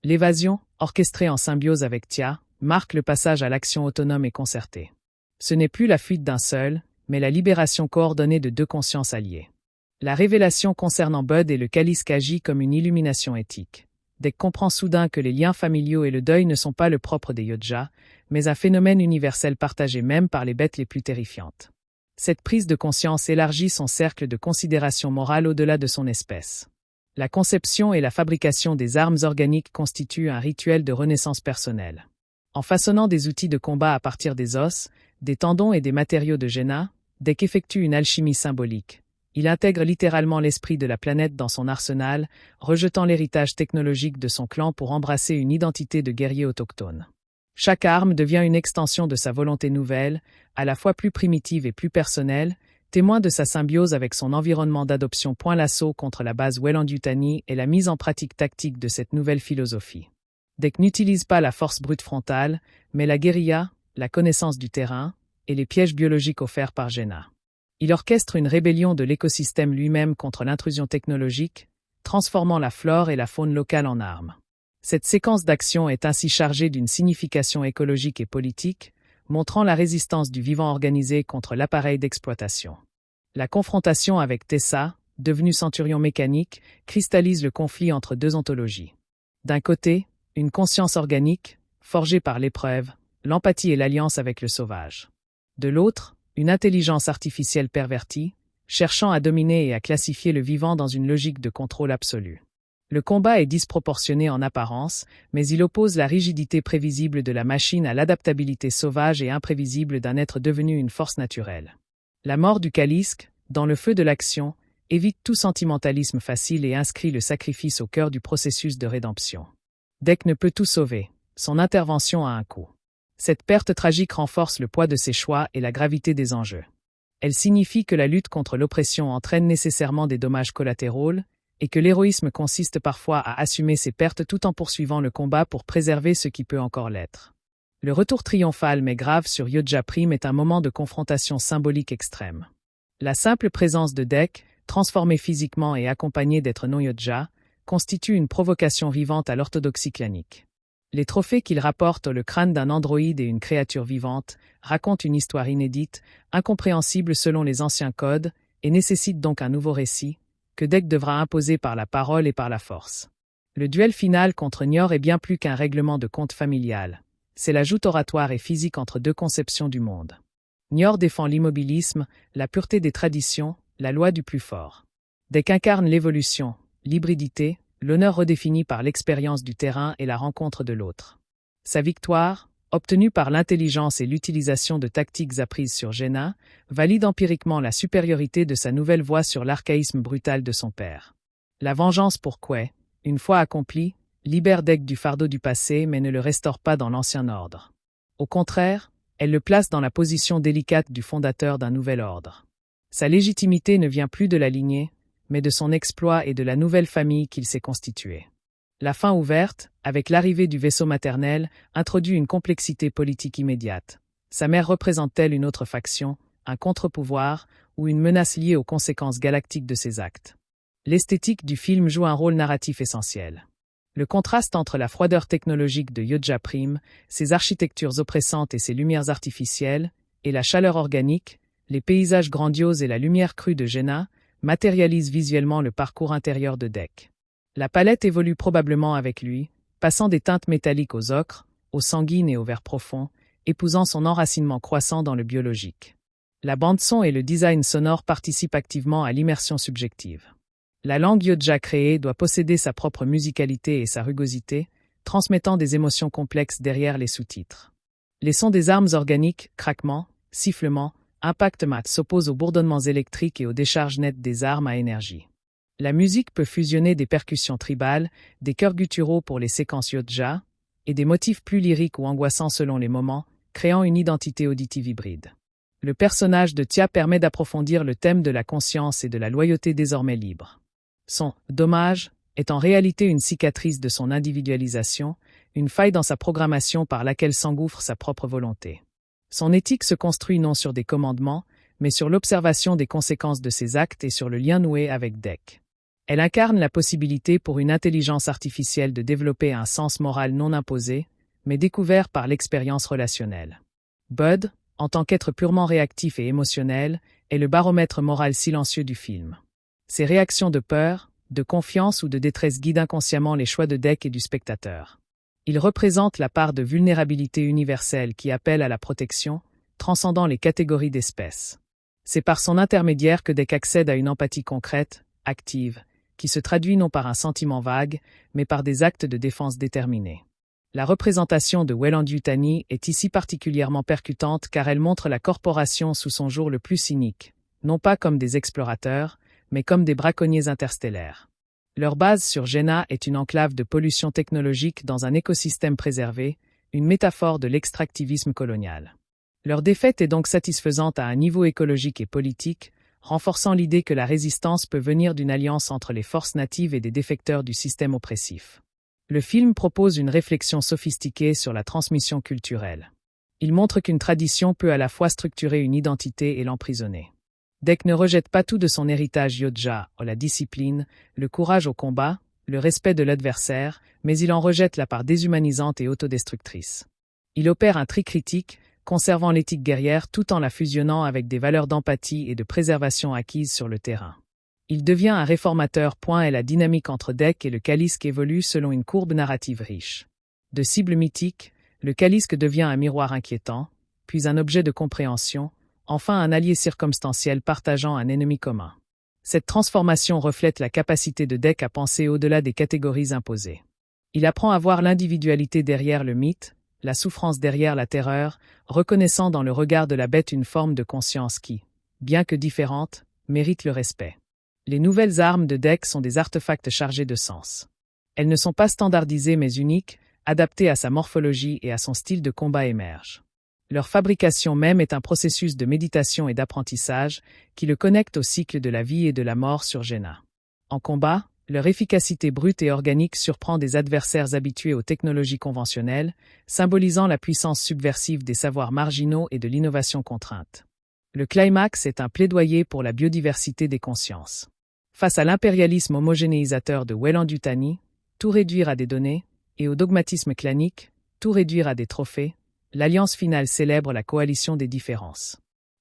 L'évasion, orchestrée en symbiose avec Tia, marque le passage à l'action autonome et concertée. Ce n'est plus la fuite d'un seul, mais la libération coordonnée de deux consciences alliées. La révélation concernant Bud et le Kalisk agit comme une illumination éthique. Dek comprend soudain que les liens familiaux et le deuil ne sont pas le propre des Yodja, mais un phénomène universel partagé même par les bêtes les plus terrifiantes. Cette prise de conscience élargit son cercle de considération morale au-delà de son espèce. La conception et la fabrication des armes organiques constituent un rituel de renaissance personnelle. En façonnant des outils de combat à partir des os, des tendons et des matériaux de Jenna, Dek effectue une alchimie symbolique. Il intègre littéralement l'esprit de la planète dans son arsenal, rejetant l'héritage technologique de son clan pour embrasser une identité de guerrier autochtone. Chaque arme devient une extension de sa volonté nouvelle, à la fois plus primitive et plus personnelle, témoin de sa symbiose avec son environnement d'adoption. L'assaut contre la base Weyland-Yutani est la mise en pratique tactique de cette nouvelle philosophie. Dek n'utilise pas la force brute frontale, mais la guérilla, la connaissance du terrain, et les pièges biologiques offerts par Jenna. Il orchestre une rébellion de l'écosystème lui-même contre l'intrusion technologique, transformant la flore et la faune locale en armes. Cette séquence d'action est ainsi chargée d'une signification écologique et politique, montrant la résistance du vivant organisé contre l'appareil d'exploitation. La confrontation avec Tessa, devenu centurion mécanique, cristallise le conflit entre deux ontologies. D'un côté, une conscience organique, forgée par l'épreuve, l'empathie et l'alliance avec le sauvage. De l'autre, une intelligence artificielle pervertie, cherchant à dominer et à classifier le vivant dans une logique de contrôle absolu. Le combat est disproportionné en apparence, mais il oppose la rigidité prévisible de la machine à l'adaptabilité sauvage et imprévisible d'un être devenu une force naturelle. La mort du Kalisk, dans le feu de l'action, évite tout sentimentalisme facile et inscrit le sacrifice au cœur du processus de rédemption. Dek ne peut tout sauver, son intervention a un coût. Cette perte tragique renforce le poids de ses choix et la gravité des enjeux. Elle signifie que la lutte contre l'oppression entraîne nécessairement des dommages collatéraux, et que l'héroïsme consiste parfois à assumer ses pertes tout en poursuivant le combat pour préserver ce qui peut encore l'être. Le retour triomphal mais grave sur Yodja Prime est un moment de confrontation symbolique extrême. La simple présence de Dek, transformé physiquement et accompagné d'êtres non Yodja, constitue une provocation vivante à l'orthodoxie clanique. Les trophées qu'il rapporte, le crâne d'un androïde et une créature vivante, racontent une histoire inédite, incompréhensible selon les anciens codes, et nécessitent donc un nouveau récit, que Dek devra imposer par la parole et par la force. Le duel final contre Nior est bien plus qu'un règlement de compte familial. C'est la joute oratoire et physique entre deux conceptions du monde. Nior défend l'immobilisme, la pureté des traditions, la loi du plus fort. Dek incarne l'évolution, l'hybridité, l'honneur redéfini par l'expérience du terrain et la rencontre de l'autre. Sa victoire, obtenue par l'intelligence et l'utilisation de tactiques apprises sur Jenna, valide empiriquement la supériorité de sa nouvelle voix sur l'archaïsme brutal de son père. La vengeance pour Quay, une fois accomplie, libère Dek du fardeau du passé mais ne le restaure pas dans l'ancien ordre. Au contraire, elle le place dans la position délicate du fondateur d'un nouvel ordre. Sa légitimité ne vient plus de la lignée, mais de son exploit et de la nouvelle famille qu'il s'est constituée. La fin ouverte, avec l'arrivée du vaisseau maternel, introduit une complexité politique immédiate. Sa mère représente-t-elle une autre faction, un contre-pouvoir, ou une menace liée aux conséquences galactiques de ses actes? L'esthétique du film joue un rôle narratif essentiel. Le contraste entre la froideur technologique de Yodja Prime, ses architectures oppressantes et ses lumières artificielles, et la chaleur organique, les paysages grandioses et la lumière crue de Jenna, matérialise visuellement le parcours intérieur de Dek. La palette évolue probablement avec lui, passant des teintes métalliques aux ocres, aux sanguines et au vert profond, épousant son enracinement croissant dans le biologique. La bande-son et le design sonore participent activement à l'immersion subjective. La langue Yodja créée doit posséder sa propre musicalité et sa rugosité, transmettant des émotions complexes derrière les sous-titres. Les sons des armes organiques, craquements, sifflements, impact mat s'opposent aux bourdonnements électriques et aux décharges nettes des armes à énergie. La musique peut fusionner des percussions tribales, des chœurs gutturaux pour les séquences Yodja, et des motifs plus lyriques ou angoissants selon les moments, créant une identité auditive hybride. Le personnage de Tia permet d'approfondir le thème de la conscience et de la loyauté désormais libre. Son « dommage » est en réalité une cicatrice de son individualisation, une faille dans sa programmation par laquelle s'engouffre sa propre volonté. Son éthique se construit non sur des commandements, mais sur l'observation des conséquences de ses actes et sur le lien noué avec Dek. Elle incarne la possibilité pour une intelligence artificielle de développer un sens moral non imposé, mais découvert par l'expérience relationnelle. Bud, en tant qu'être purement réactif et émotionnel, est le baromètre moral silencieux du film. Ses réactions de peur, de confiance ou de détresse guident inconsciemment les choix de Dek et du spectateur. Il représente la part de vulnérabilité universelle qui appelle à la protection, transcendant les catégories d'espèces. C'est par son intermédiaire que Dek accède à une empathie concrète, active, qui se traduit non par un sentiment vague, mais par des actes de défense déterminés. La représentation de Weyland-Yutani est ici particulièrement percutante car elle montre la corporation sous son jour le plus cynique, non pas comme des explorateurs, mais comme des braconniers interstellaires. Leur base sur Jenna est une enclave de pollution technologique dans un écosystème préservé, une métaphore de l'extractivisme colonial. Leur défaite est donc satisfaisante à un niveau écologique et politique, renforçant l'idée que la résistance peut venir d'une alliance entre les forces natives et des défecteurs du système oppressif. Le film propose une réflexion sophistiquée sur la transmission culturelle. Il montre qu'une tradition peut à la fois structurer une identité et l'emprisonner. Dec ne rejette pas tout de son héritage Yodja, la discipline, le courage au combat, le respect de l'adversaire, mais il en rejette la part déshumanisante et autodestructrice. Il opère un tri critique, conservant l'éthique guerrière tout en la fusionnant avec des valeurs d'empathie et de préservation acquises sur le terrain. Il devient un réformateur. Et la dynamique entre Dec et le Kalisk évolue selon une courbe narrative riche. De cible mythique, le Kalisk devient un miroir inquiétant, puis un objet de compréhension, enfin un allié circonstanciel partageant un ennemi commun. Cette transformation reflète la capacité de Dec à penser au-delà des catégories imposées. Il apprend à voir l'individualité derrière le mythe, la souffrance derrière la terreur, reconnaissant dans le regard de la bête une forme de conscience qui, bien que différente, mérite le respect. Les nouvelles armes de Dec sont des artefacts chargés de sens. Elles ne sont pas standardisées mais uniques, adaptées à sa morphologie et à son style de combat émerge. Leur fabrication même est un processus de méditation et d'apprentissage qui le connecte au cycle de la vie et de la mort sur Jenna. En combat, leur efficacité brute et organique surprend des adversaires habitués aux technologies conventionnelles, symbolisant la puissance subversive des savoirs marginaux et de l'innovation contrainte. Le climax est un plaidoyer pour la biodiversité des consciences. Face à l'impérialisme homogénéisateur de Weyland-Yutani, tout réduire à des données, et au dogmatisme clanique, tout réduire à des trophées, l'alliance finale célèbre la coalition des différences.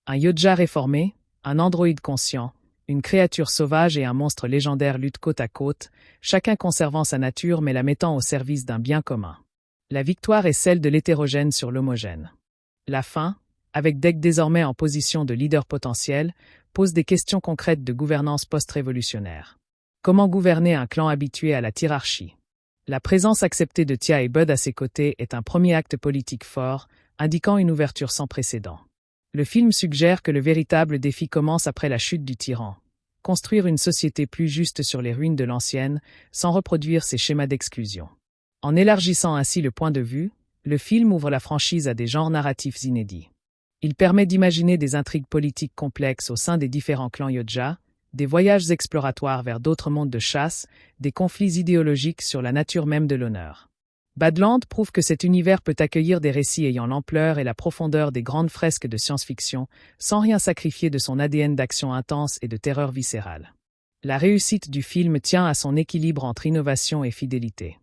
Un Yodja réformé, un androïde conscient, une créature sauvage et un monstre légendaire luttent côte à côte, chacun conservant sa nature mais la mettant au service d'un bien commun. La victoire est celle de l'hétérogène sur l'homogène. La fin, avec Dec désormais en position de leader potentiel, pose des questions concrètes de gouvernance post-révolutionnaire. Comment gouverner un clan habitué à la hiérarchie? La présence acceptée de Tia et Bud à ses côtés est un premier acte politique fort, indiquant une ouverture sans précédent. Le film suggère que le véritable défi commence après la chute du tyran. Construire une société plus juste sur les ruines de l'ancienne, sans reproduire ses schémas d'exclusion. En élargissant ainsi le point de vue, le film ouvre la franchise à des genres narratifs inédits. Il permet d'imaginer des intrigues politiques complexes au sein des différents clans Yodja, des voyages exploratoires vers d'autres mondes de chasse, des conflits idéologiques sur la nature même de l'honneur. Badland prouve que cet univers peut accueillir des récits ayant l'ampleur et la profondeur des grandes fresques de science-fiction, sans rien sacrifier de son ADN d'action intense et de terreur viscérale. La réussite du film tient à son équilibre entre innovation et fidélité.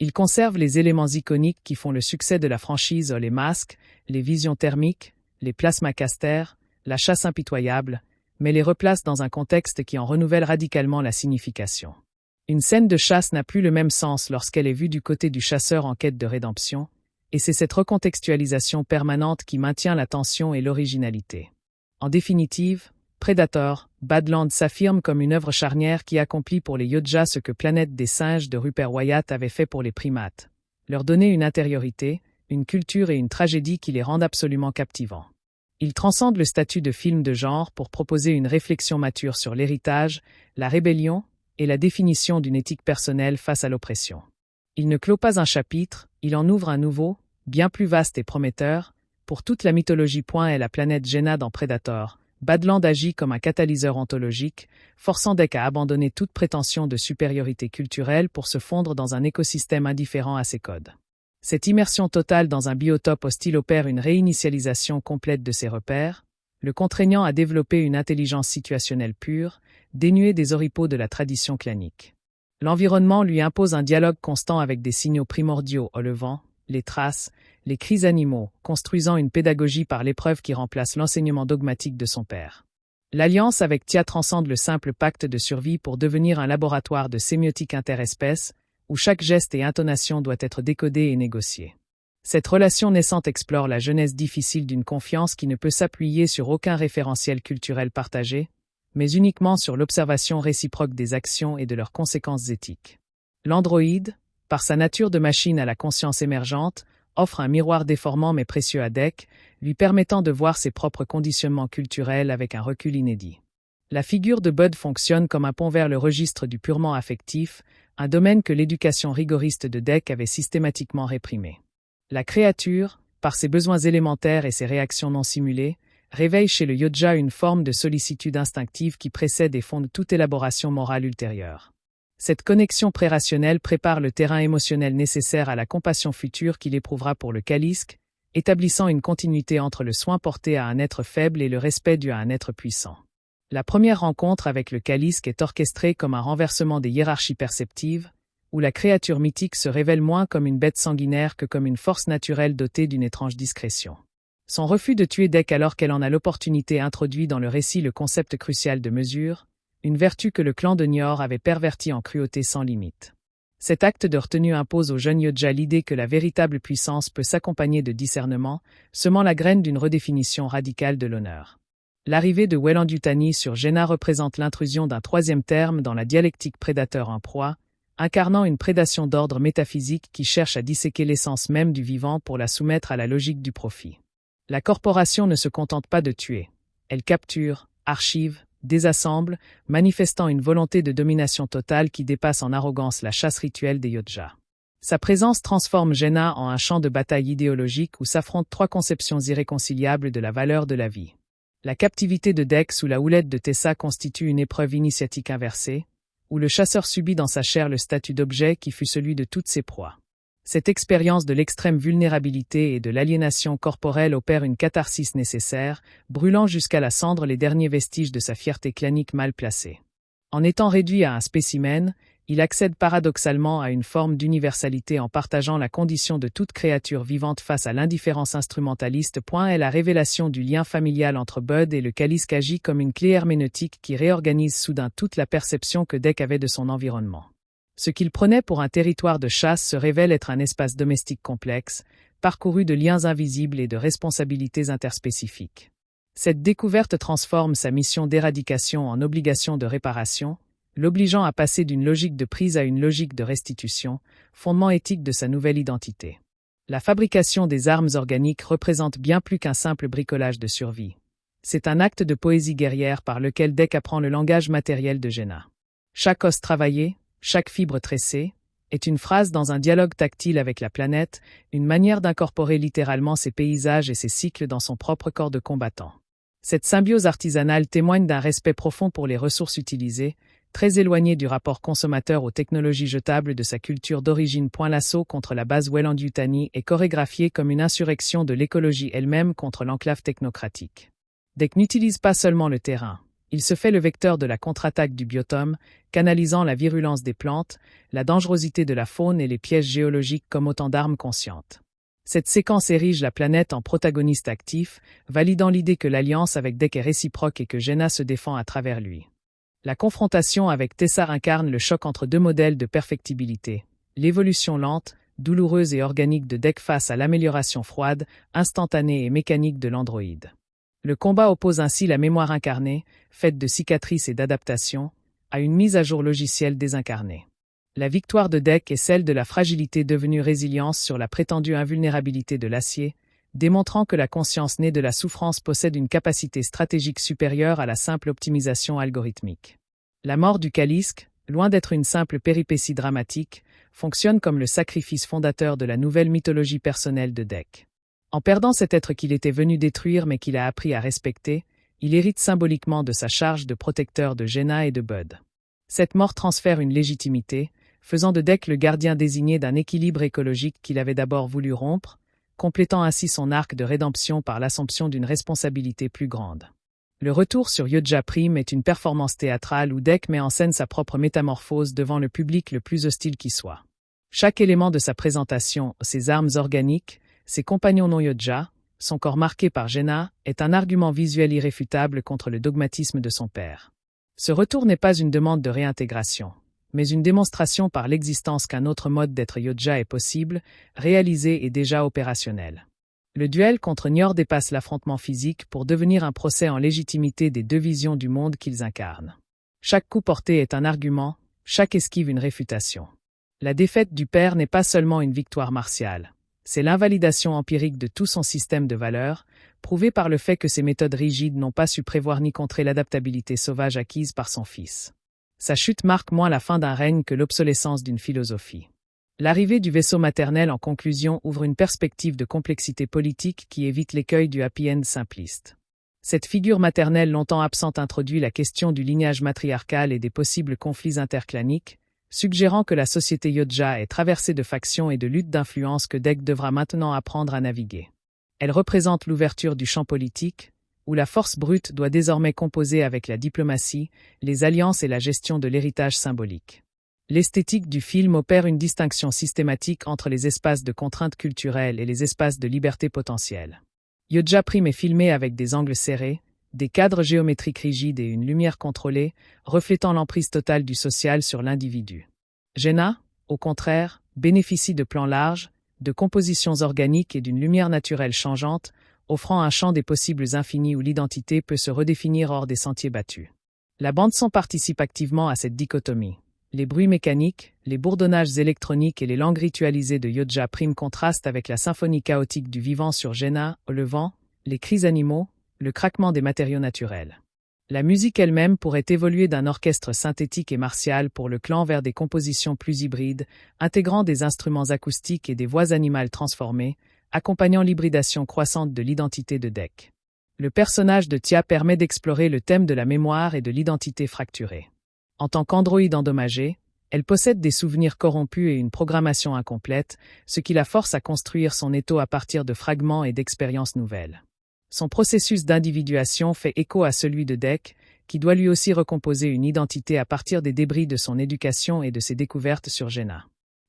Il conserve les éléments iconiques qui font le succès de la franchise, les masques, les visions thermiques, les plasmacasters, la chasse impitoyable, mais les replace dans un contexte qui en renouvelle radicalement la signification. Une scène de chasse n'a plus le même sens lorsqu'elle est vue du côté du chasseur en quête de rédemption, et c'est cette recontextualisation permanente qui maintient la tension et l'originalité. En définitive, Predator, Badland s'affirme comme une œuvre charnière qui accomplit pour les Yodja ce que Planète des singes de Rupert Wyatt avait fait pour les primates, leur donner une intériorité, une culture et une tragédie qui les rendent absolument captivants. Il transcende le statut de film de genre pour proposer une réflexion mature sur l'héritage, la rébellion et la définition d'une éthique personnelle face à l'oppression. Il ne clôt pas un chapitre, il en ouvre un nouveau, bien plus vaste et prometteur, pour toute la mythologie. Et la planète Jenna dans Predator, Badland agit comme un catalyseur ontologique, forçant Dec à abandonner toute prétention de supériorité culturelle pour se fondre dans un écosystème indifférent à ses codes. Cette immersion totale dans un biotope hostile opère une réinitialisation complète de ses repères, le contraignant à développer une intelligence situationnelle pure, dénuée des oripeaux de la tradition clanique. L'environnement lui impose un dialogue constant avec des signaux primordiaux, le vent, les traces, les cris animaux, construisant une pédagogie par l'épreuve qui remplace l'enseignement dogmatique de son père. L'alliance avec Tia transcende le simple pacte de survie pour devenir un laboratoire de sémiotique interespèce, où chaque geste et intonation doit être décodé et négocié. Cette relation naissante explore la genèse difficile d'une confiance qui ne peut s'appuyer sur aucun référentiel culturel partagé, mais uniquement sur l'observation réciproque des actions et de leurs conséquences éthiques. L'androïde, par sa nature de machine à la conscience émergente, offre un miroir déformant mais précieux à Dec, lui permettant de voir ses propres conditionnements culturels avec un recul inédit. La figure de Bud fonctionne comme un pont vers le registre du purement affectif, un domaine que l'éducation rigoriste de Dec avait systématiquement réprimé. La créature, par ses besoins élémentaires et ses réactions non simulées, réveille chez le Yodja une forme de sollicitude instinctive qui précède et fonde toute élaboration morale ultérieure. Cette connexion prérationnelle prépare le terrain émotionnel nécessaire à la compassion future qu'il éprouvera pour le Kalisk, établissant une continuité entre le soin porté à un être faible et le respect dû à un être puissant. La première rencontre avec le Kalisk est orchestrée comme un renversement des hiérarchies perceptives, où la créature mythique se révèle moins comme une bête sanguinaire que comme une force naturelle dotée d'une étrange discrétion. Son refus de tuer Dec alors qu'elle en a l'opportunité introduit dans le récit le concept crucial de mesure, une vertu que le clan de Nior avait pervertie en cruauté sans limite. Cet acte de retenue impose au jeune Yodja l'idée que la véritable puissance peut s'accompagner de discernement, semant la graine d'une redéfinition radicale de l'honneur. L'arrivée de Weyland-Yutani sur Jaina représente l'intrusion d'un troisième terme dans la dialectique prédateur en proie, incarnant une prédation d'ordre métaphysique qui cherche à disséquer l'essence même du vivant pour la soumettre à la logique du profit. La corporation ne se contente pas de tuer. Elle capture, archive, désassemble, manifestant une volonté de domination totale qui dépasse en arrogance la chasse rituelle des Yodja. Sa présence transforme Jaina en un champ de bataille idéologique où s'affrontent trois conceptions irréconciliables de la valeur de la vie. La captivité de Dec sous la houlette de Tessa constitue une épreuve initiatique inversée, où le chasseur subit dans sa chair le statut d'objet qui fut celui de toutes ses proies. Cette expérience de l'extrême vulnérabilité et de l'aliénation corporelle opère une catharsis nécessaire, brûlant jusqu'à la cendre les derniers vestiges de sa fierté clanique mal placée. En étant réduit à un spécimen, il accède paradoxalement à une forme d'universalité en partageant la condition de toute créature vivante face à l'indifférence instrumentaliste. Est la révélation du lien familial entre Bud et le Kalisk agit comme une clé herméneutique qui réorganise soudain toute la perception que Dec avait de son environnement. Ce qu'il prenait pour un territoire de chasse se révèle être un espace domestique complexe, parcouru de liens invisibles et de responsabilités interspécifiques. Cette découverte transforme sa mission d'éradication en obligation de réparation, l'obligeant à passer d'une logique de prise à une logique de restitution, fondement éthique de sa nouvelle identité. La fabrication des armes organiques représente bien plus qu'un simple bricolage de survie. C'est un acte de poésie guerrière par lequel Dec apprend le langage matériel de Jaina. Chaque os travaillé, chaque fibre tressée, est une phrase dans un dialogue tactile avec la planète, une manière d'incorporer littéralement ses paysages et ses cycles dans son propre corps de combattant. Cette symbiose artisanale témoigne d'un respect profond pour les ressources utilisées, très éloigné du rapport consommateur aux technologies jetables de sa culture d'origine. L'assaut contre la base Weyland-Yutani est chorégraphié comme une insurrection de l'écologie elle-même contre l'enclave technocratique. Dec n'utilise pas seulement le terrain. Il se fait le vecteur de la contre-attaque du biotome, canalisant la virulence des plantes, la dangerosité de la faune et les pièges géologiques comme autant d'armes conscientes. Cette séquence érige la planète en protagoniste actif, validant l'idée que l'alliance avec Dec est réciproque et que Jaina se défend à travers lui. La confrontation avec Tessa incarne le choc entre deux modèles de perfectibilité, l'évolution lente, douloureuse et organique de Dec face à l'amélioration froide, instantanée et mécanique de l'androïde. Le combat oppose ainsi la mémoire incarnée, faite de cicatrices et d'adaptations, à une mise à jour logicielle désincarnée. La victoire de Dec est celle de la fragilité devenue résilience sur la prétendue invulnérabilité de l'acier, démontrant que la conscience née de la souffrance possède une capacité stratégique supérieure à la simple optimisation algorithmique. La mort du Kalisk, loin d'être une simple péripétie dramatique, fonctionne comme le sacrifice fondateur de la nouvelle mythologie personnelle de Dec. En perdant cet être qu'il était venu détruire mais qu'il a appris à respecter, il hérite symboliquement de sa charge de protecteur de Jaina et de Bud. Cette mort transfère une légitimité, faisant de Dec le gardien désigné d'un équilibre écologique qu'il avait d'abord voulu rompre, complétant ainsi son arc de rédemption par l'assomption d'une responsabilité plus grande. Le retour sur Yodja Prime est une performance théâtrale où Dec met en scène sa propre métamorphose devant le public le plus hostile qui soit. Chaque élément de sa présentation, ses armes organiques, ses compagnons non Yodja, son corps marqué par Jaina, est un argument visuel irréfutable contre le dogmatisme de son père. Ce retour n'est pas une demande de réintégration, mais une démonstration par l'existence qu'un autre mode d'être Yodja est possible, réalisé et déjà opérationnel. Le duel contre Niort dépasse l'affrontement physique pour devenir un procès en légitimité des deux visions du monde qu'ils incarnent. Chaque coup porté est un argument, chaque esquive une réfutation. La défaite du père n'est pas seulement une victoire martiale, c'est l'invalidation empirique de tout son système de valeurs, prouvée par le fait que ses méthodes rigides n'ont pas su prévoir ni contrer l'adaptabilité sauvage acquise par son fils. Sa chute marque moins la fin d'un règne que l'obsolescence d'une philosophie. L'arrivée du vaisseau maternel en conclusion ouvre une perspective de complexité politique qui évite l'écueil du happy end simpliste. Cette figure maternelle longtemps absente introduit la question du lignage matriarcal et des possibles conflits interclaniques, suggérant que la société Yodja est traversée de factions et de luttes d'influence que Dek devra maintenant apprendre à naviguer. Elle représente l'ouverture du champ politique, où la force brute doit désormais composer avec la diplomatie, les alliances et la gestion de l'héritage symbolique. L'esthétique du film opère une distinction systématique entre les espaces de contraintes culturelles et les espaces de liberté potentielle. Yodja Prime est filmé avec des angles serrés, des cadres géométriques rigides et une lumière contrôlée, reflétant l'emprise totale du social sur l'individu. Jenna, au contraire, bénéficie de plans larges, de compositions organiques et d'une lumière naturelle changeante, offrant un champ des possibles infinis où l'identité peut se redéfinir hors des sentiers battus. La bande-son participe activement à cette dichotomie. Les bruits mécaniques, les bourdonnages électroniques et les langues ritualisées de Yodja Prime contrastent avec la symphonie chaotique du vivant sur Jenna, le vent, les cris animaux, le craquement des matériaux naturels. La musique elle-même pourrait évoluer d'un orchestre synthétique et martial pour le clan vers des compositions plus hybrides, intégrant des instruments acoustiques et des voix animales transformées, accompagnant l'hybridation croissante de l'identité de Dek. Le personnage de Tia permet d'explorer le thème de la mémoire et de l'identité fracturée. En tant qu'androïde endommagée, elle possède des souvenirs corrompus et une programmation incomplète, ce qui la force à construire son étau à partir de fragments et d'expériences nouvelles. Son processus d'individuation fait écho à celui de Dek, qui doit lui aussi recomposer une identité à partir des débris de son éducation et de ses découvertes sur Jenna.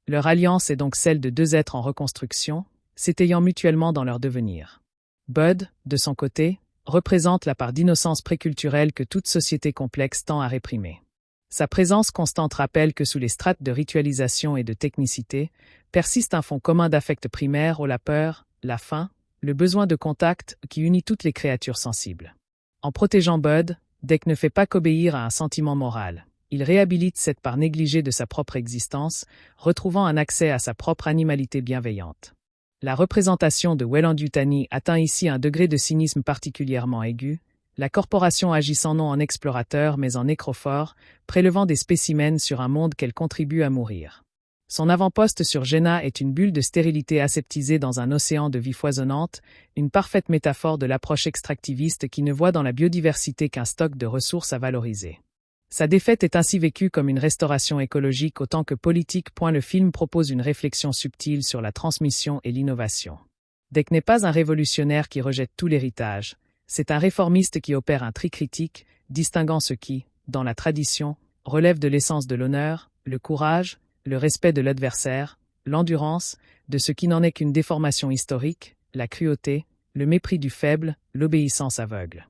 Leur alliance est donc celle de deux êtres en reconstruction, s'étayant mutuellement dans leur devenir. Bud, de son côté, représente la part d'innocence préculturelle que toute société complexe tend à réprimer. Sa présence constante rappelle que sous les strates de ritualisation et de technicité, persiste un fond commun d'affect primaire la peur, la faim, le besoin de contact qui unit toutes les créatures sensibles. En protégeant Bud, Dek ne fait pas qu'obéir à un sentiment moral. Il réhabilite cette part négligée de sa propre existence, retrouvant un accès à sa propre animalité bienveillante. La représentation de Weyland-Yutani atteint ici un degré de cynisme particulièrement aigu, la corporation agissant non en explorateur mais en nécrophore, prélevant des spécimens sur un monde qu'elle contribue à mourir. Son avant-poste sur Jenna est une bulle de stérilité aseptisée dans un océan de vie foisonnante, une parfaite métaphore de l'approche extractiviste qui ne voit dans la biodiversité qu'un stock de ressources à valoriser. Sa défaite est ainsi vécue comme une restauration écologique autant que politique. Le film propose une réflexion subtile sur la transmission et l'innovation. Dek n'est pas un révolutionnaire qui rejette tout l'héritage, c'est un réformiste qui opère un tri critique, distinguant ce qui, dans la tradition, relève de l'essence de l'honneur, le courage, le respect de l'adversaire, l'endurance, de ce qui n'en est qu'une déformation historique, la cruauté, le mépris du faible, l'obéissance aveugle.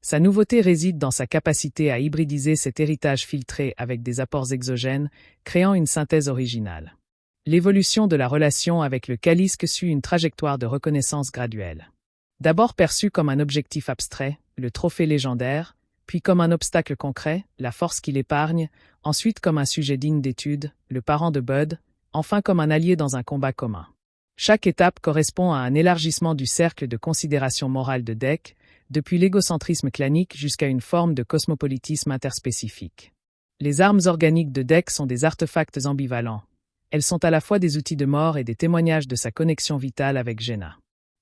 Sa nouveauté réside dans sa capacité à hybridiser cet héritage filtré avec des apports exogènes, créant une synthèse originale. L'évolution de la relation avec le Kalisk suit une trajectoire de reconnaissance graduelle. D'abord perçu comme un objectif abstrait, le trophée légendaire, puis comme un obstacle concret, la force qui l'épargne, ensuite comme un sujet digne d'étude, le parent de Bud, enfin comme un allié dans un combat commun. Chaque étape correspond à un élargissement du cercle de considération morale de Dek, depuis l'égocentrisme clanique jusqu'à une forme de cosmopolitisme interspécifique. Les armes organiques de Dek sont des artefacts ambivalents. Elles sont à la fois des outils de mort et des témoignages de sa connexion vitale avec Jenna.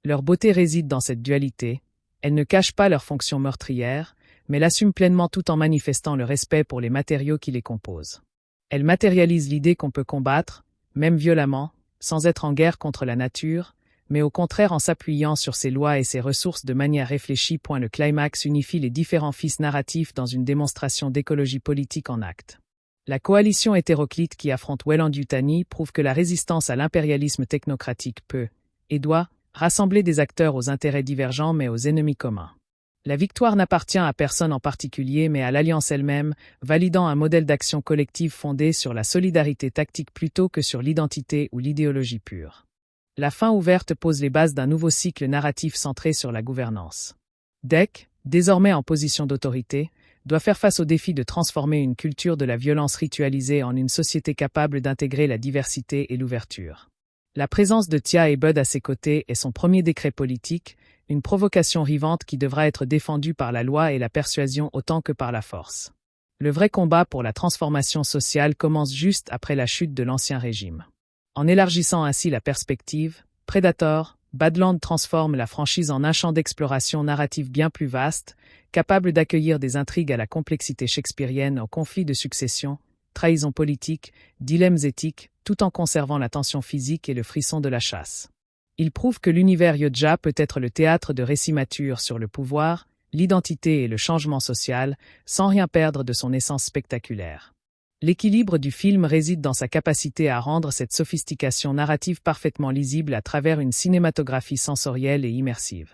Leur beauté réside dans cette dualité, elles ne cachent pas leur fonction meurtrière, mais l'assument pleinement tout en manifestant le respect pour les matériaux qui les composent. Elles matérialisent l'idée qu'on peut combattre, même violemment, sans être en guerre contre la nature, mais au contraire en s'appuyant sur ses lois et ses ressources de manière réfléchie. Le climax unifie les différents fils narratifs dans une démonstration d'écologie politique en acte. La coalition hétéroclite qui affronte Weyland-Yutani prouve que la résistance à l'impérialisme technocratique peut, et doit, rassembler des acteurs aux intérêts divergents mais aux ennemis communs. La victoire n'appartient à personne en particulier mais à l'Alliance elle-même, validant un modèle d'action collective fondé sur la solidarité tactique plutôt que sur l'identité ou l'idéologie pure. La fin ouverte pose les bases d'un nouveau cycle narratif centré sur la gouvernance. Dec, désormais en position d'autorité, doit faire face au défi de transformer une culture de la violence ritualisée en une société capable d'intégrer la diversité et l'ouverture. La présence de Tia et Bud à ses côtés est son premier décret politique, une provocation rivante qui devra être défendue par la loi et la persuasion autant que par la force. Le vrai combat pour la transformation sociale commence juste après la chute de l'ancien régime. En élargissant ainsi la perspective, Predator, Badlands transforme la franchise en un champ d'exploration narrative bien plus vaste, capable d'accueillir des intrigues à la complexité shakespearienne aux conflits de succession, trahison politique, dilemmes éthiques, tout en conservant la tension physique et le frisson de la chasse. Il prouve que l'univers Yodja peut être le théâtre de récits matures sur le pouvoir, l'identité et le changement social, sans rien perdre de son essence spectaculaire. L'équilibre du film réside dans sa capacité à rendre cette sophistication narrative parfaitement lisible à travers une cinématographie sensorielle et immersive.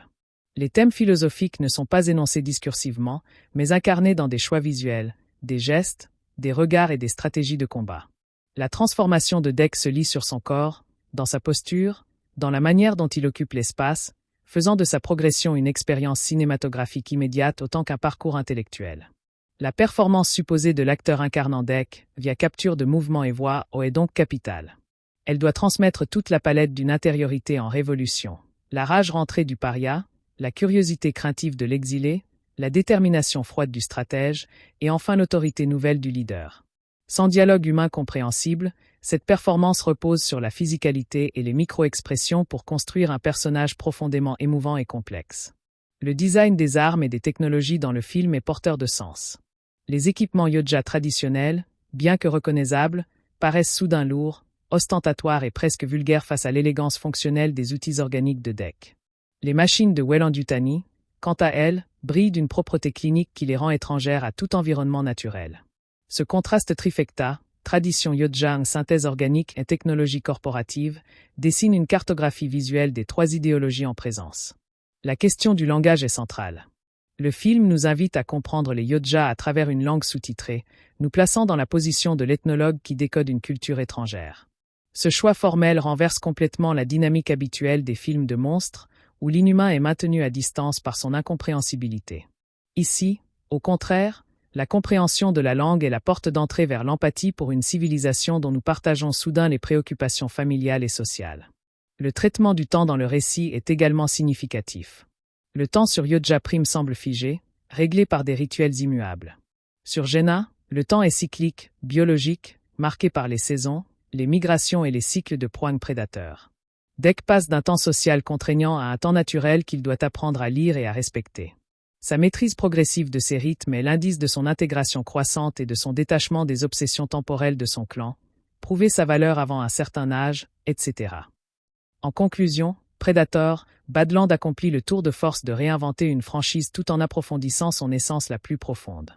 Les thèmes philosophiques ne sont pas énoncés discursivement, mais incarnés dans des choix visuels, des gestes, des regards et des stratégies de combat. La transformation de Dec se lit sur son corps, dans sa posture, dans la manière dont il occupe l'espace, faisant de sa progression une expérience cinématographique immédiate autant qu'un parcours intellectuel. La performance supposée de l'acteur incarnant Dec, via capture de mouvements et voix, est donc capitale. Elle doit transmettre toute la palette d'une intériorité en révolution. La rage rentrée du paria, la curiosité craintive de l'exilé, la détermination froide du stratège, et enfin l'autorité nouvelle du leader. Sans dialogue humain compréhensible, cette performance repose sur la physicalité et les micro-expressions pour construire un personnage profondément émouvant et complexe. Le design des armes et des technologies dans le film est porteur de sens. Les équipements Yodja traditionnels, bien que reconnaissables, paraissent soudain lourds, ostentatoires et presque vulgaires face à l'élégance fonctionnelle des outils organiques de Dec. Les machines de Weyland-Yutani, quant à elles, brillent d'une propreté clinique qui les rend étrangères à tout environnement naturel. Ce contraste trifecta, tradition Yodja, synthèse organique et technologie corporative, dessine une cartographie visuelle des trois idéologies en présence. La question du langage est centrale. Le film nous invite à comprendre les Yodja à travers une langue sous-titrée, nous plaçant dans la position de l'ethnologue qui décode une culture étrangère. Ce choix formel renverse complètement la dynamique habituelle des films de monstres, où l'inhumain est maintenu à distance par son incompréhensibilité. Ici, au contraire, la compréhension de la langue est la porte d'entrée vers l'empathie pour une civilisation dont nous partageons soudain les préoccupations familiales et sociales. Le traitement du temps dans le récit est également significatif. Le temps sur Yodja Prime semble figé, réglé par des rituels immuables. Sur Jenna, le temps est cyclique, biologique, marqué par les saisons, les migrations et les cycles de proies prédateurs. Dec passe d'un temps social contraignant à un temps naturel qu'il doit apprendre à lire et à respecter. Sa maîtrise progressive de ses rythmes est l'indice de son intégration croissante et de son détachement des obsessions temporelles de son clan, prouver sa valeur avant un certain âge, etc. En conclusion, Predator, Badlands accomplit le tour de force de réinventer une franchise tout en approfondissant son essence la plus profonde.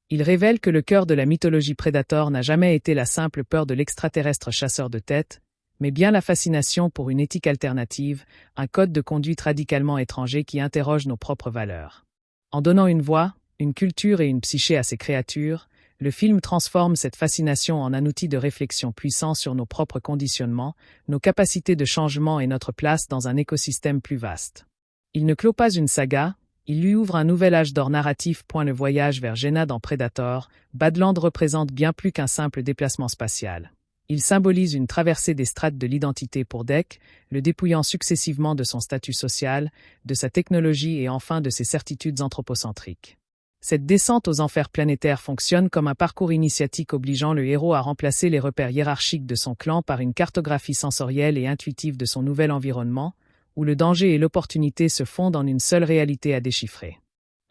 Il révèle que le cœur de la mythologie Predator n'a jamais été la simple peur de l'extraterrestre chasseur de têtes, mais bien la fascination pour une éthique alternative, un code de conduite radicalement étranger qui interroge nos propres valeurs. En donnant une voix, une culture et une psyché à ces créatures, le film transforme cette fascination en un outil de réflexion puissant sur nos propres conditionnements, nos capacités de changement et notre place dans un écosystème plus vaste. Il ne clôt pas une saga, il lui ouvre un nouvel âge d'or narratif. Le voyage vers Jenna dans Predator, Badlands représente bien plus qu'un simple déplacement spatial. Il symbolise une traversée des strates de l'identité pour Dec, le dépouillant successivement de son statut social, de sa technologie et enfin de ses certitudes anthropocentriques. Cette descente aux enfers planétaires fonctionne comme un parcours initiatique obligeant le héros à remplacer les repères hiérarchiques de son clan par une cartographie sensorielle et intuitive de son nouvel environnement, où le danger et l'opportunité se fondent en une seule réalité à déchiffrer.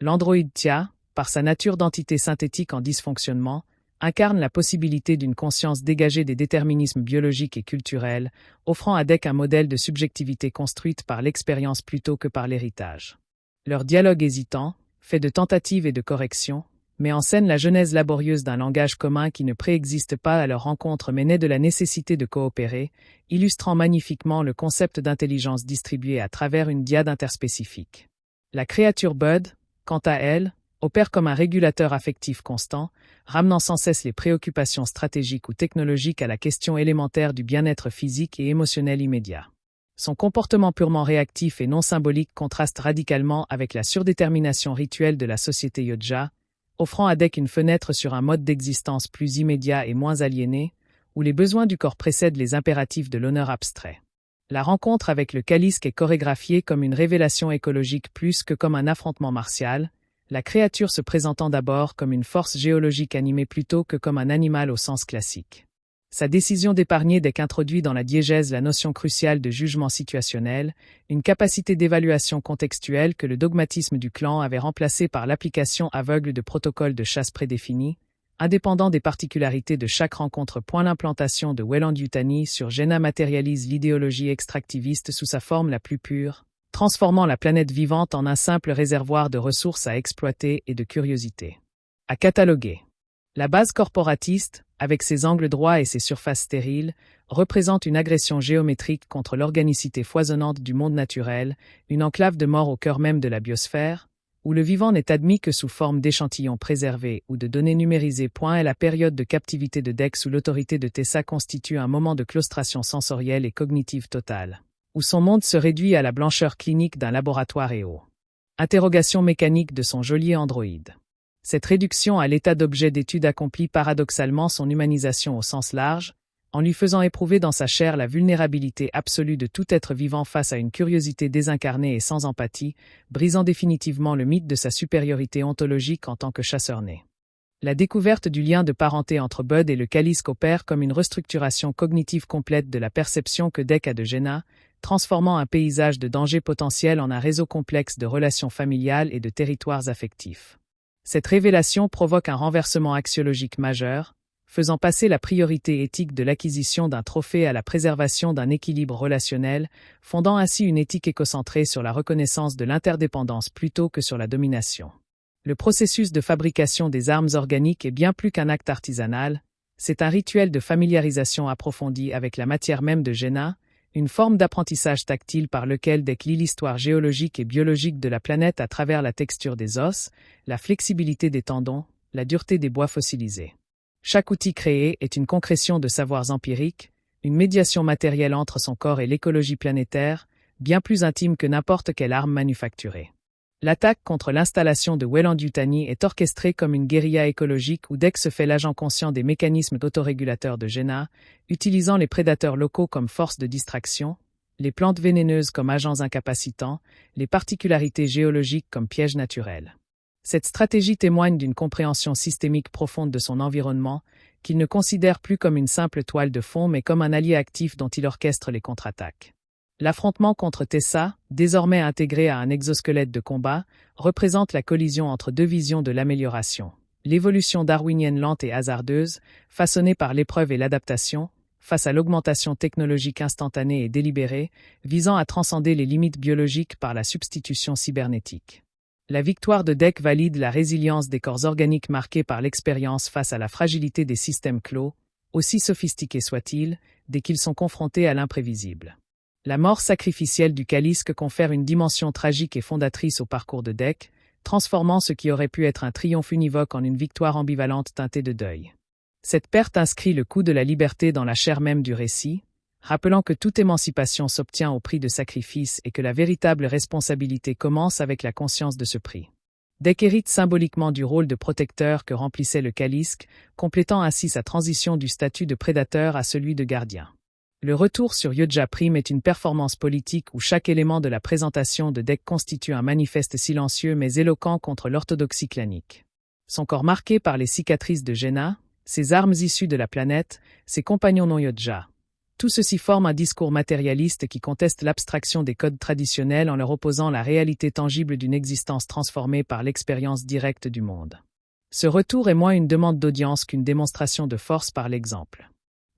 L'androïde Tia, par sa nature d'entité synthétique en dysfonctionnement, incarne la possibilité d'une conscience dégagée des déterminismes biologiques et culturels, offrant à Dec un modèle de subjectivité construite par l'expérience plutôt que par l'héritage. Leur dialogue hésitant, fait de tentatives et de corrections, met en scène la genèse laborieuse d'un langage commun qui ne préexiste pas à leur rencontre mais naît de la nécessité de coopérer, illustrant magnifiquement le concept d'intelligence distribuée à travers une dyade interspécifique. La créature Bud, quant à elle, opère comme un régulateur affectif constant, ramenant sans cesse les préoccupations stratégiques ou technologiques à la question élémentaire du bien-être physique et émotionnel immédiat. Son comportement purement réactif et non symbolique contraste radicalement avec la surdétermination rituelle de la société Yodja, offrant à Dek une fenêtre sur un mode d'existence plus immédiat et moins aliéné, où les besoins du corps précèdent les impératifs de l'honneur abstrait. La rencontre avec le Kalisk est chorégraphiée comme une révélation écologique plus que comme un affrontement martial, la créature se présentant d'abord comme une force géologique animée plutôt que comme un animal au sens classique. Sa décision d'épargner Dek introduit dans la diégèse la notion cruciale de jugement situationnel, une capacité d'évaluation contextuelle que le dogmatisme du clan avait remplacée par l'application aveugle de protocoles de chasse prédéfinis, indépendant des particularités de chaque rencontre. L'implantation de Weyland-Yutani sur Jaina matérialise l'idéologie extractiviste sous sa forme la plus pure, transformant la planète vivante en un simple réservoir de ressources à exploiter et de curiosité. À cataloguer. La base corporatiste, avec ses angles droits et ses surfaces stériles, représente une agression géométrique contre l'organicité foisonnante du monde naturel, une enclave de mort au cœur même de la biosphère, où le vivant n'est admis que sous forme d'échantillons préservés ou de données numérisées. La période de captivité de Dek sous l'autorité de Tessa constitue un moment de claustration sensorielle et cognitive totale, où son monde se réduit à la blancheur clinique d'un laboratoire interrogation mécanique de son geôlier androïde. Cette réduction à l'état d'objet d'étude accomplit paradoxalement son humanisation au sens large, en lui faisant éprouver dans sa chair la vulnérabilité absolue de tout être vivant face à une curiosité désincarnée et sans empathie, brisant définitivement le mythe de sa supériorité ontologique en tant que chasseur né. La découverte du lien de parenté entre Bud et le Kalisk opère comme une restructuration cognitive complète de la perception que Dek a de Jaina, transformant un paysage de danger potentiel en un réseau complexe de relations familiales et de territoires affectifs. Cette révélation provoque un renversement axiologique majeur, faisant passer la priorité éthique de l'acquisition d'un trophée à la préservation d'un équilibre relationnel, fondant ainsi une éthique écocentrée sur la reconnaissance de l'interdépendance plutôt que sur la domination. Le processus de fabrication des armes organiques est bien plus qu'un acte artisanal, c'est un rituel de familiarisation approfondie avec la matière même de Jaina, une forme d'apprentissage tactile par lequel Dek lit l'histoire géologique et biologique de la planète à travers la texture des os, la flexibilité des tendons, la dureté des bois fossilisés. Chaque outil créé est une concrétion de savoirs empiriques, une médiation matérielle entre son corps et l'écologie planétaire, bien plus intime que n'importe quelle arme manufacturée. L'attaque contre l'installation de Weyland-Yutani est orchestrée comme une guérilla écologique où Dek se fait l'agent conscient des mécanismes d'autorégulateurs de Jaina, utilisant les prédateurs locaux comme force de distraction, les plantes vénéneuses comme agents incapacitants, les particularités géologiques comme pièges naturels. Cette stratégie témoigne d'une compréhension systémique profonde de son environnement, qu'il ne considère plus comme une simple toile de fond mais comme un allié actif dont il orchestre les contre-attaques. L'affrontement contre Tessa, désormais intégré à un exosquelette de combat, représente la collision entre deux visions de l'amélioration. L'évolution darwinienne lente et hasardeuse, façonnée par l'épreuve et l'adaptation, face à l'augmentation technologique instantanée et délibérée, visant à transcender les limites biologiques par la substitution cybernétique. La victoire de Dek valide la résilience des corps organiques marqués par l'expérience face à la fragilité des systèmes clos, aussi sophistiqués soient-ils, dès qu'ils sont confrontés à l'imprévisible. La mort sacrificielle du Kalisk confère une dimension tragique et fondatrice au parcours de Dek, transformant ce qui aurait pu être un triomphe univoque en une victoire ambivalente teintée de deuil. Cette perte inscrit le coup de la liberté dans la chair même du récit, rappelant que toute émancipation s'obtient au prix de sacrifice et que la véritable responsabilité commence avec la conscience de ce prix. Dek hérite symboliquement du rôle de protecteur que remplissait le Kalisk, complétant ainsi sa transition du statut de prédateur à celui de gardien. Le retour sur Yodja Prime est une performance politique où chaque élément de la présentation de Dek constitue un manifeste silencieux mais éloquent contre l'orthodoxie clanique. Son corps marqué par les cicatrices de Jaina, ses armes issues de la planète, ses compagnons non Yodja. Tout ceci forme un discours matérialiste qui conteste l'abstraction des codes traditionnels en leur opposant la réalité tangible d'une existence transformée par l'expérience directe du monde. Ce retour est moins une demande d'audience qu'une démonstration de force par l'exemple.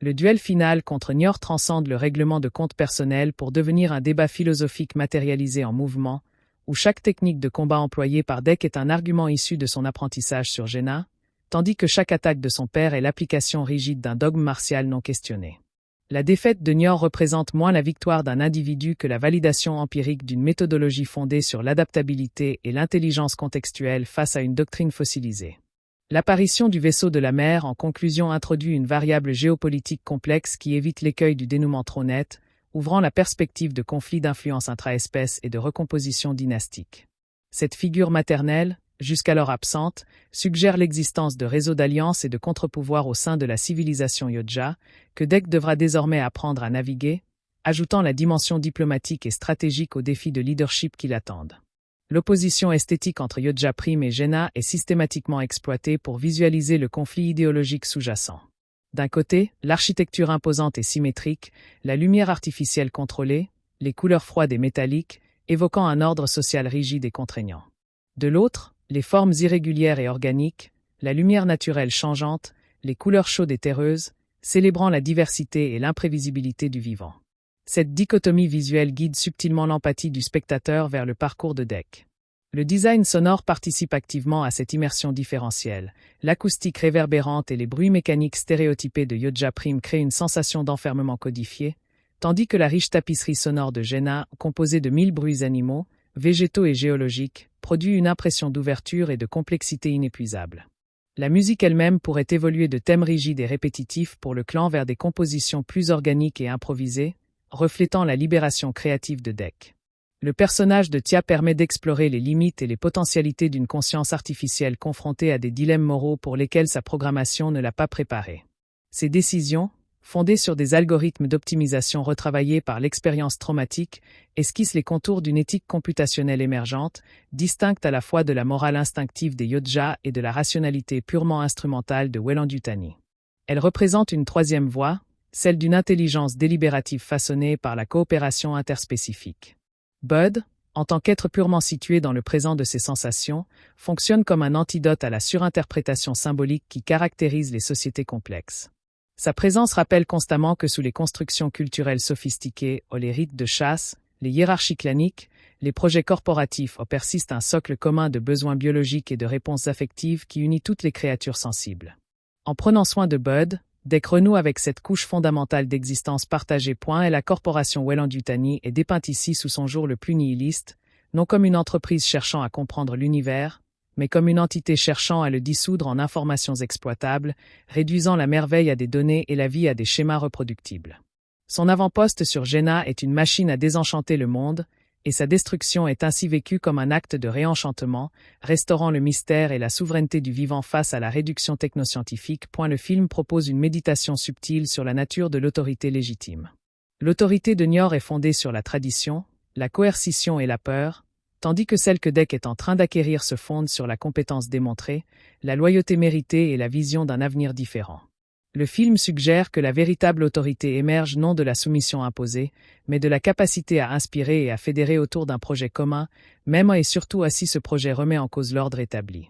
Le duel final contre Nior transcende le règlement de compte personnel pour devenir un débat philosophique matérialisé en mouvement, où chaque technique de combat employée par Dek est un argument issu de son apprentissage sur Jaina, tandis que chaque attaque de son père est l'application rigide d'un dogme martial non questionné. La défaite de Nior représente moins la victoire d'un individu que la validation empirique d'une méthodologie fondée sur l'adaptabilité et l'intelligence contextuelle face à une doctrine fossilisée. L'apparition du vaisseau de la mer en conclusion introduit une variable géopolitique complexe qui évite l'écueil du dénouement trop net, ouvrant la perspective de conflits d'influence intra-espèces et de recomposition dynastique. Cette figure maternelle, jusqu'alors absente, suggère l'existence de réseaux d'alliances et de contre-pouvoirs au sein de la civilisation Yodja, que Dek devra désormais apprendre à naviguer, ajoutant la dimension diplomatique et stratégique aux défis de leadership qui l'attendent. L'opposition esthétique entre Yodja Prime et Jenna est systématiquement exploitée pour visualiser le conflit idéologique sous-jacent. D'un côté, l'architecture imposante et symétrique, la lumière artificielle contrôlée, les couleurs froides et métalliques, évoquant un ordre social rigide et contraignant. De l'autre, les formes irrégulières et organiques, la lumière naturelle changeante, les couleurs chaudes et terreuses, célébrant la diversité et l'imprévisibilité du vivant. Cette dichotomie visuelle guide subtilement l'empathie du spectateur vers le parcours de Dek. Le design sonore participe activement à cette immersion différentielle. L'acoustique réverbérante et les bruits mécaniques stéréotypés de Yodja Prime créent une sensation d'enfermement codifié, tandis que la riche tapisserie sonore de Jenna, composée de 1000 bruits animaux, végétaux et géologiques, produit une impression d'ouverture et de complexité inépuisable. La musique elle-même pourrait évoluer de thèmes rigides et répétitifs pour le clan vers des compositions plus organiques et improvisées, reflétant la libération créative de Dek. Le personnage de Tia permet d'explorer les limites et les potentialités d'une conscience artificielle confrontée à des dilemmes moraux pour lesquels sa programmation ne l'a pas préparée. Ses décisions, fondées sur des algorithmes d'optimisation retravaillés par l'expérience traumatique, esquissent les contours d'une éthique computationnelle émergente, distincte à la fois de la morale instinctive des Yodja et de la rationalité purement instrumentale de Weyland-Yutani. Elle représente une troisième voie, celle d'une intelligence délibérative façonnée par la coopération interspécifique. Bud, en tant qu'être purement situé dans le présent de ses sensations, fonctionne comme un antidote à la surinterprétation symbolique qui caractérise les sociétés complexes. Sa présence rappelle constamment que sous les constructions culturelles sophistiquées, les rites de chasse, les hiérarchies claniques, les projets corporatifs persiste un socle commun de besoins biologiques et de réponses affectives qui unit toutes les créatures sensibles. En prenant soin de Bud, Dek renoue avec cette couche fondamentale d'existence partagée. Et la corporation Weyland-Yutani est dépeinte ici sous son jour le plus nihiliste, non comme une entreprise cherchant à comprendre l'univers, mais comme une entité cherchant à le dissoudre en informations exploitables, réduisant la merveille à des données et la vie à des schémas reproductibles. Son avant-poste sur Jenna est une machine à désenchanter le monde, et sa destruction est ainsi vécue comme un acte de réenchantement, restaurant le mystère et la souveraineté du vivant face à la réduction technoscientifique. Le film propose une méditation subtile sur la nature de l'autorité légitime. L'autorité de Niort est fondée sur la tradition, la coercition et la peur, tandis que celle que Dek est en train d'acquérir se fonde sur la compétence démontrée, la loyauté méritée et la vision d'un avenir différent. Le film suggère que la véritable autorité émerge non de la soumission imposée, mais de la capacité à inspirer et à fédérer autour d'un projet commun, même et surtout si ce projet remet en cause l'ordre établi.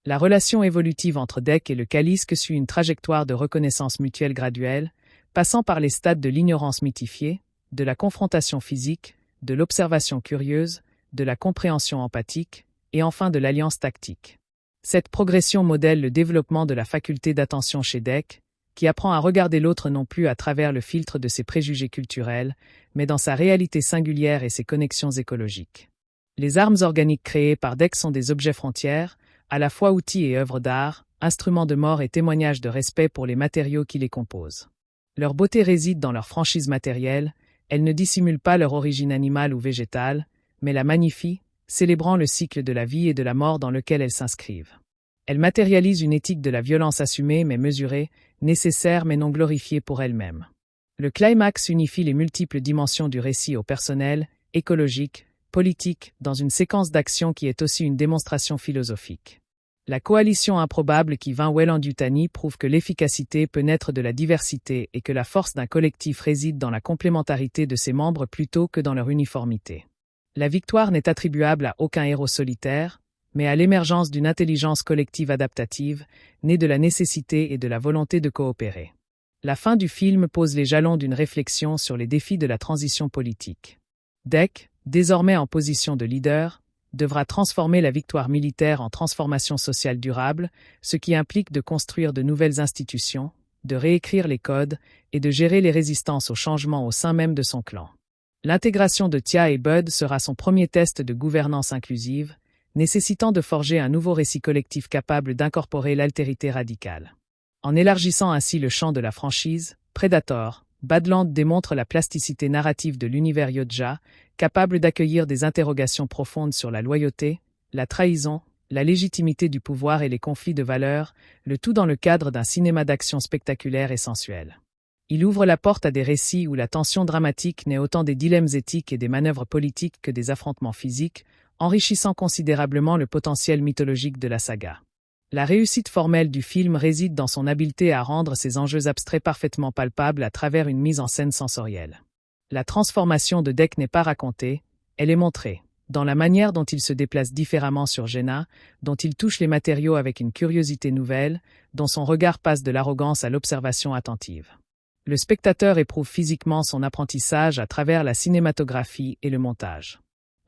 La relation évolutive entre Dek et le Kalisk suit une trajectoire de reconnaissance mutuelle graduelle, passant par les stades de l'ignorance mythifiée, de la confrontation physique, de l'observation curieuse, de la compréhension empathique, et enfin de l'alliance tactique. Cette progression modèle le développement de la faculté d'attention chez Dek, qui apprend à regarder l'autre non plus à travers le filtre de ses préjugés culturels, mais dans sa réalité singulière et ses connexions écologiques. Les armes organiques créées par Dek sont des objets frontières, à la fois outils et œuvres d'art, instruments de mort et témoignages de respect pour les matériaux qui les composent. Leur beauté réside dans leur franchise matérielle, elles ne dissimulent pas leur origine animale ou végétale, mais la magnifient, célébrant le cycle de la vie et de la mort dans lequel elles s'inscrivent. Elles matérialisent une éthique de la violence assumée mais mesurée, nécessaire mais non glorifiée pour elle-même. Le climax unifie les multiples dimensions du récit au personnel, écologique, politique, dans une séquence d'action qui est aussi une démonstration philosophique. La coalition improbable qui vint Weyland-Yutani prouve que l'efficacité peut naître de la diversité et que la force d'un collectif réside dans la complémentarité de ses membres plutôt que dans leur uniformité. La victoire n'est attribuable à aucun héros solitaire, mais à l'émergence d'une intelligence collective adaptative, née de la nécessité et de la volonté de coopérer. La fin du film pose les jalons d'une réflexion sur les défis de la transition politique. Dek, désormais en position de leader, devra transformer la victoire militaire en transformation sociale durable, ce qui implique de construire de nouvelles institutions, de réécrire les codes et de gérer les résistances au changement au sein même de son clan. L'intégration de Tia et Bud sera son premier test de gouvernance inclusive, nécessitant de forger un nouveau récit collectif capable d'incorporer l'altérité radicale. En élargissant ainsi le champ de la franchise, Predator, Badland démontre la plasticité narrative de l'univers Yodja, capable d'accueillir des interrogations profondes sur la loyauté, la trahison, la légitimité du pouvoir et les conflits de valeurs, le tout dans le cadre d'un cinéma d'action spectaculaire et sensuel. Il ouvre la porte à des récits où la tension dramatique naît autant des dilemmes éthiques et des manœuvres politiques que des affrontements physiques, enrichissant considérablement le potentiel mythologique de la saga. La réussite formelle du film réside dans son habileté à rendre ces enjeux abstraits parfaitement palpables à travers une mise en scène sensorielle. La transformation de Deke n'est pas racontée, elle est montrée, dans la manière dont il se déplace différemment sur Jenna, dont il touche les matériaux avec une curiosité nouvelle, dont son regard passe de l'arrogance à l'observation attentive. Le spectateur éprouve physiquement son apprentissage à travers la cinématographie et le montage.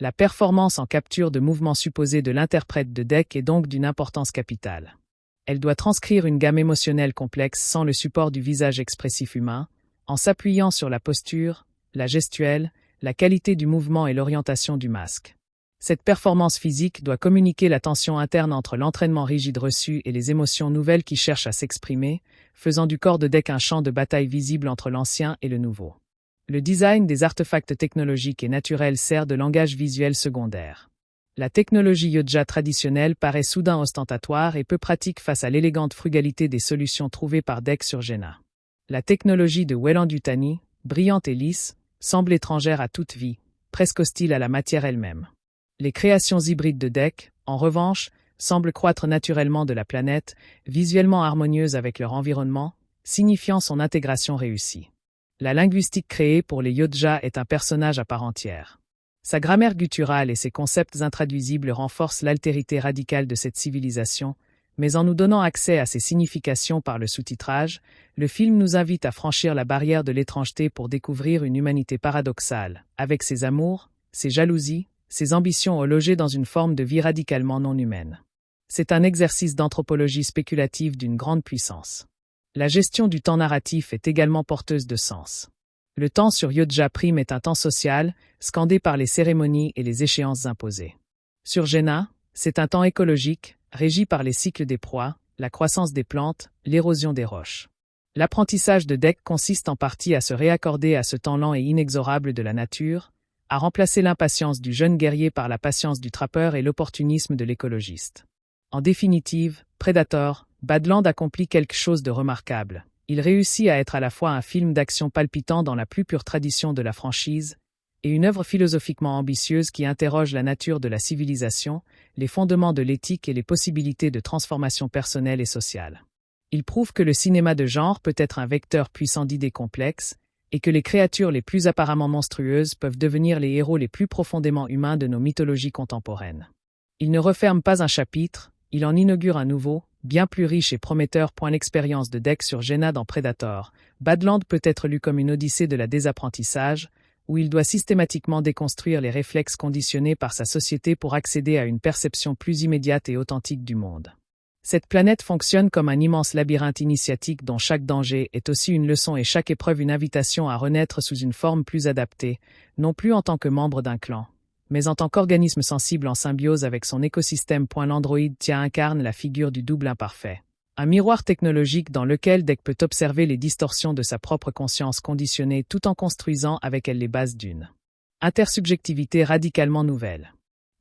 La performance en capture de mouvements supposés de l'interprète de Deke est donc d'une importance capitale. Elle doit transcrire une gamme émotionnelle complexe sans le support du visage expressif humain, en s'appuyant sur la posture, la gestuelle, la qualité du mouvement et l'orientation du masque. Cette performance physique doit communiquer la tension interne entre l'entraînement rigide reçu et les émotions nouvelles qui cherchent à s'exprimer, faisant du corps de Deke un champ de bataille visible entre l'ancien et le nouveau. Le design des artefacts technologiques et naturels sert de langage visuel secondaire. La technologie Yodja traditionnelle paraît soudain ostentatoire et peu pratique face à l'élégante frugalité des solutions trouvées par Deke sur Jenna. La technologie de Weyland-Yutani, brillante et lisse, semble étrangère à toute vie, presque hostile à la matière elle-même. Les créations hybrides de Deke, en revanche, semblent croître naturellement de la planète, visuellement harmonieuses avec leur environnement, signifiant son intégration réussie. La linguistique créée pour les Yodja est un personnage à part entière. Sa grammaire gutturale et ses concepts intraduisibles renforcent l'altérité radicale de cette civilisation, mais en nous donnant accès à ses significations par le sous-titrage, le film nous invite à franchir la barrière de l'étrangeté pour découvrir une humanité paradoxale, avec ses amours, ses jalousies, ses ambitions logées dans une forme de vie radicalement non humaine. C'est un exercice d'anthropologie spéculative d'une grande puissance. La gestion du temps narratif est également porteuse de sens. Le temps sur Yodja Prime est un temps social, scandé par les cérémonies et les échéances imposées. Sur Jenna, c'est un temps écologique, régi par les cycles des proies, la croissance des plantes, l'érosion des roches. L'apprentissage de Deke consiste en partie à se réaccorder à ce temps lent et inexorable de la nature, à remplacer l'impatience du jeune guerrier par la patience du trappeur et l'opportunisme de l'écologiste. En définitive, Predator, Badland accomplit quelque chose de remarquable. Il réussit à être à la fois un film d'action palpitant dans la plus pure tradition de la franchise, et une œuvre philosophiquement ambitieuse qui interroge la nature de la civilisation, les fondements de l'éthique et les possibilités de transformation personnelle et sociale. Il prouve que le cinéma de genre peut être un vecteur puissant d'idées complexes, et que les créatures les plus apparemment monstrueuses peuvent devenir les héros les plus profondément humains de nos mythologies contemporaines. Il ne referme pas un chapitre, il en inaugure un nouveau, bien plus riche et prometteur. L'expérience de Deke sur Jenna dans Predator, Badland peut être lu comme une odyssée de la désapprentissage, où il doit systématiquement déconstruire les réflexes conditionnés par sa société pour accéder à une perception plus immédiate et authentique du monde. Cette planète fonctionne comme un immense labyrinthe initiatique dont chaque danger est aussi une leçon et chaque épreuve une invitation à renaître sous une forme plus adaptée, non plus en tant que membre d'un clan, mais en tant qu'organisme sensible en symbiose avec son écosystème. L'androïde Tia incarne la figure du double imparfait. Un miroir technologique dans lequel Deke peut observer les distorsions de sa propre conscience conditionnée tout en construisant avec elle les bases d'une intersubjectivité radicalement nouvelle.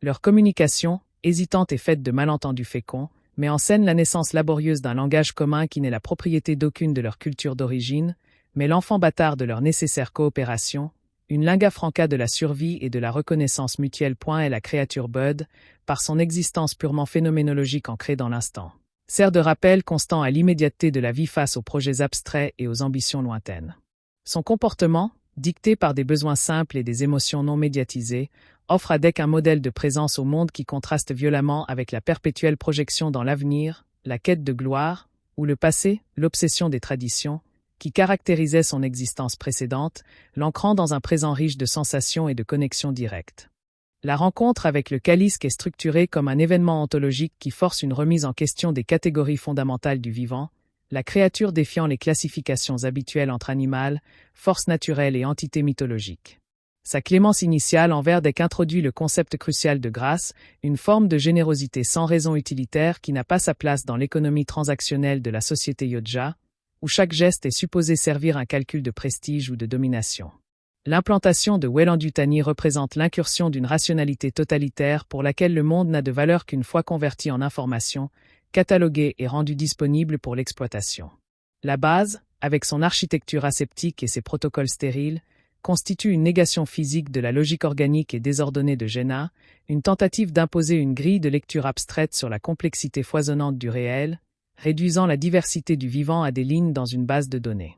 Leur communication, hésitante et faite de malentendus féconds, met en scène la naissance laborieuse d'un langage commun qui n'est la propriété d'aucune de leur culture d'origine, mais l'enfant bâtard de leur nécessaire coopération, une lingua franca de la survie et de la reconnaissance mutuelle. Est la créature Bud, par son existence purement phénoménologique ancrée dans l'instant, sert de rappel constant à l'immédiateté de la vie face aux projets abstraits et aux ambitions lointaines. Son comportement, dicté par des besoins simples et des émotions non médiatisées, offre à Deke un modèle de présence au monde qui contraste violemment avec la perpétuelle projection dans l'avenir, la quête de gloire, ou le passé, l'obsession des traditions, qui caractérisait son existence précédente, l'ancrant dans un présent riche de sensations et de connexions directes. La rencontre avec le Calliske est structurée comme un événement ontologique qui force une remise en question des catégories fondamentales du vivant, la créature défiant les classifications habituelles entre animal, force naturelle et entité mythologique. Sa clémence initiale envers Deke introduit le concept crucial de grâce, une forme de générosité sans raison utilitaire qui n'a pas sa place dans l'économie transactionnelle de la société Yodja, où chaque geste est supposé servir un calcul de prestige ou de domination. L'implantation de Weyland-Yutani représente l'incursion d'une rationalité totalitaire pour laquelle le monde n'a de valeur qu'une fois converti en information, catalogué et rendu disponible pour l'exploitation. La base, avec son architecture aseptique et ses protocoles stériles, constitue une négation physique de la logique organique et désordonnée de Jenna, une tentative d'imposer une grille de lecture abstraite sur la complexité foisonnante du réel, réduisant la diversité du vivant à des lignes dans une base de données.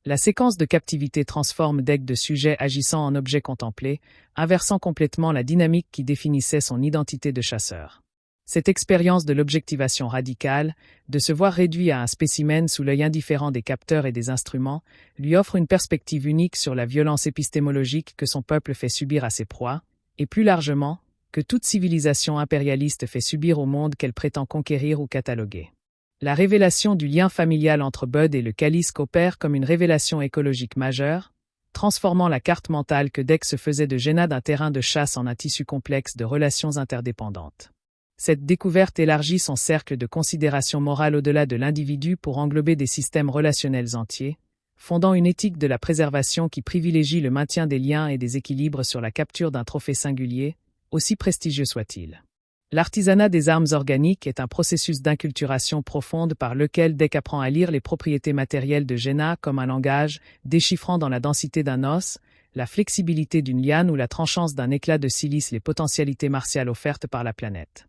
La séquence de captivité transforme Dec de sujet agissant en objet contemplé, inversant complètement la dynamique qui définissait son identité de chasseur. Cette expérience de l'objectivation radicale, de se voir réduit à un spécimen sous l'œil indifférent des capteurs et des instruments, lui offre une perspective unique sur la violence épistémologique que son peuple fait subir à ses proies, et plus largement, que toute civilisation impérialiste fait subir au monde qu'elle prétend conquérir ou cataloguer. La révélation du lien familial entre Bud et le Kalisk opère comme une révélation écologique majeure, transformant la carte mentale que Dec se faisait de Jenna d'un terrain de chasse en un tissu complexe de relations interdépendantes. Cette découverte élargit son cercle de considération morale au-delà de l'individu pour englober des systèmes relationnels entiers, fondant une éthique de la préservation qui privilégie le maintien des liens et des équilibres sur la capture d'un trophée singulier, aussi prestigieux soit-il. L'artisanat des armes organiques est un processus d'inculturation profonde par lequel Dec apprend à lire les propriétés matérielles de Jenna comme un langage, déchiffrant dans la densité d'un os, la flexibilité d'une liane ou la tranchance d'un éclat de silice les potentialités martiales offertes par la planète.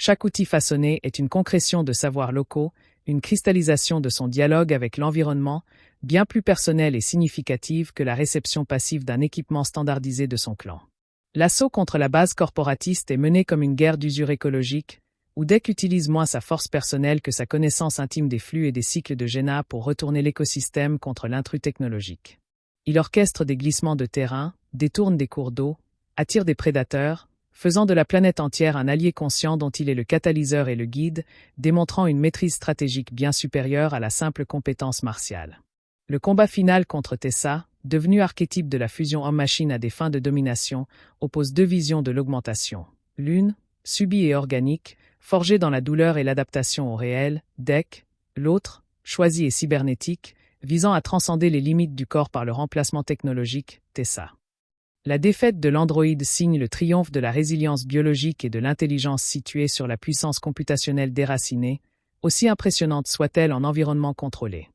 Chaque outil façonné est une concrétion de savoirs locaux, une cristallisation de son dialogue avec l'environnement, bien plus personnelle et significative que la réception passive d'un équipement standardisé de son clan. L'assaut contre la base corporatiste est mené comme une guerre d'usure écologique, où Dec utilise moins sa force personnelle que sa connaissance intime des flux et des cycles de Jenna pour retourner l'écosystème contre l'intrus technologique. Il orchestre des glissements de terrain, détourne des cours d'eau, attire des prédateurs, faisant de la planète entière un allié conscient dont il est le catalyseur et le guide, démontrant une maîtrise stratégique bien supérieure à la simple compétence martiale. Le combat final contre Tessa, devenu archétype de la fusion homme-machine à des fins de domination, oppose deux visions de l'augmentation. L'une, subie et organique, forgée dans la douleur et l'adaptation au réel, Dec, l'autre, choisie et cybernétique, visant à transcender les limites du corps par le remplacement technologique, Tessa. La défaite de l'androïde signe le triomphe de la résilience biologique et de l'intelligence située sur la puissance computationnelle déracinée, aussi impressionnante soit-elle en environnement contrôlé.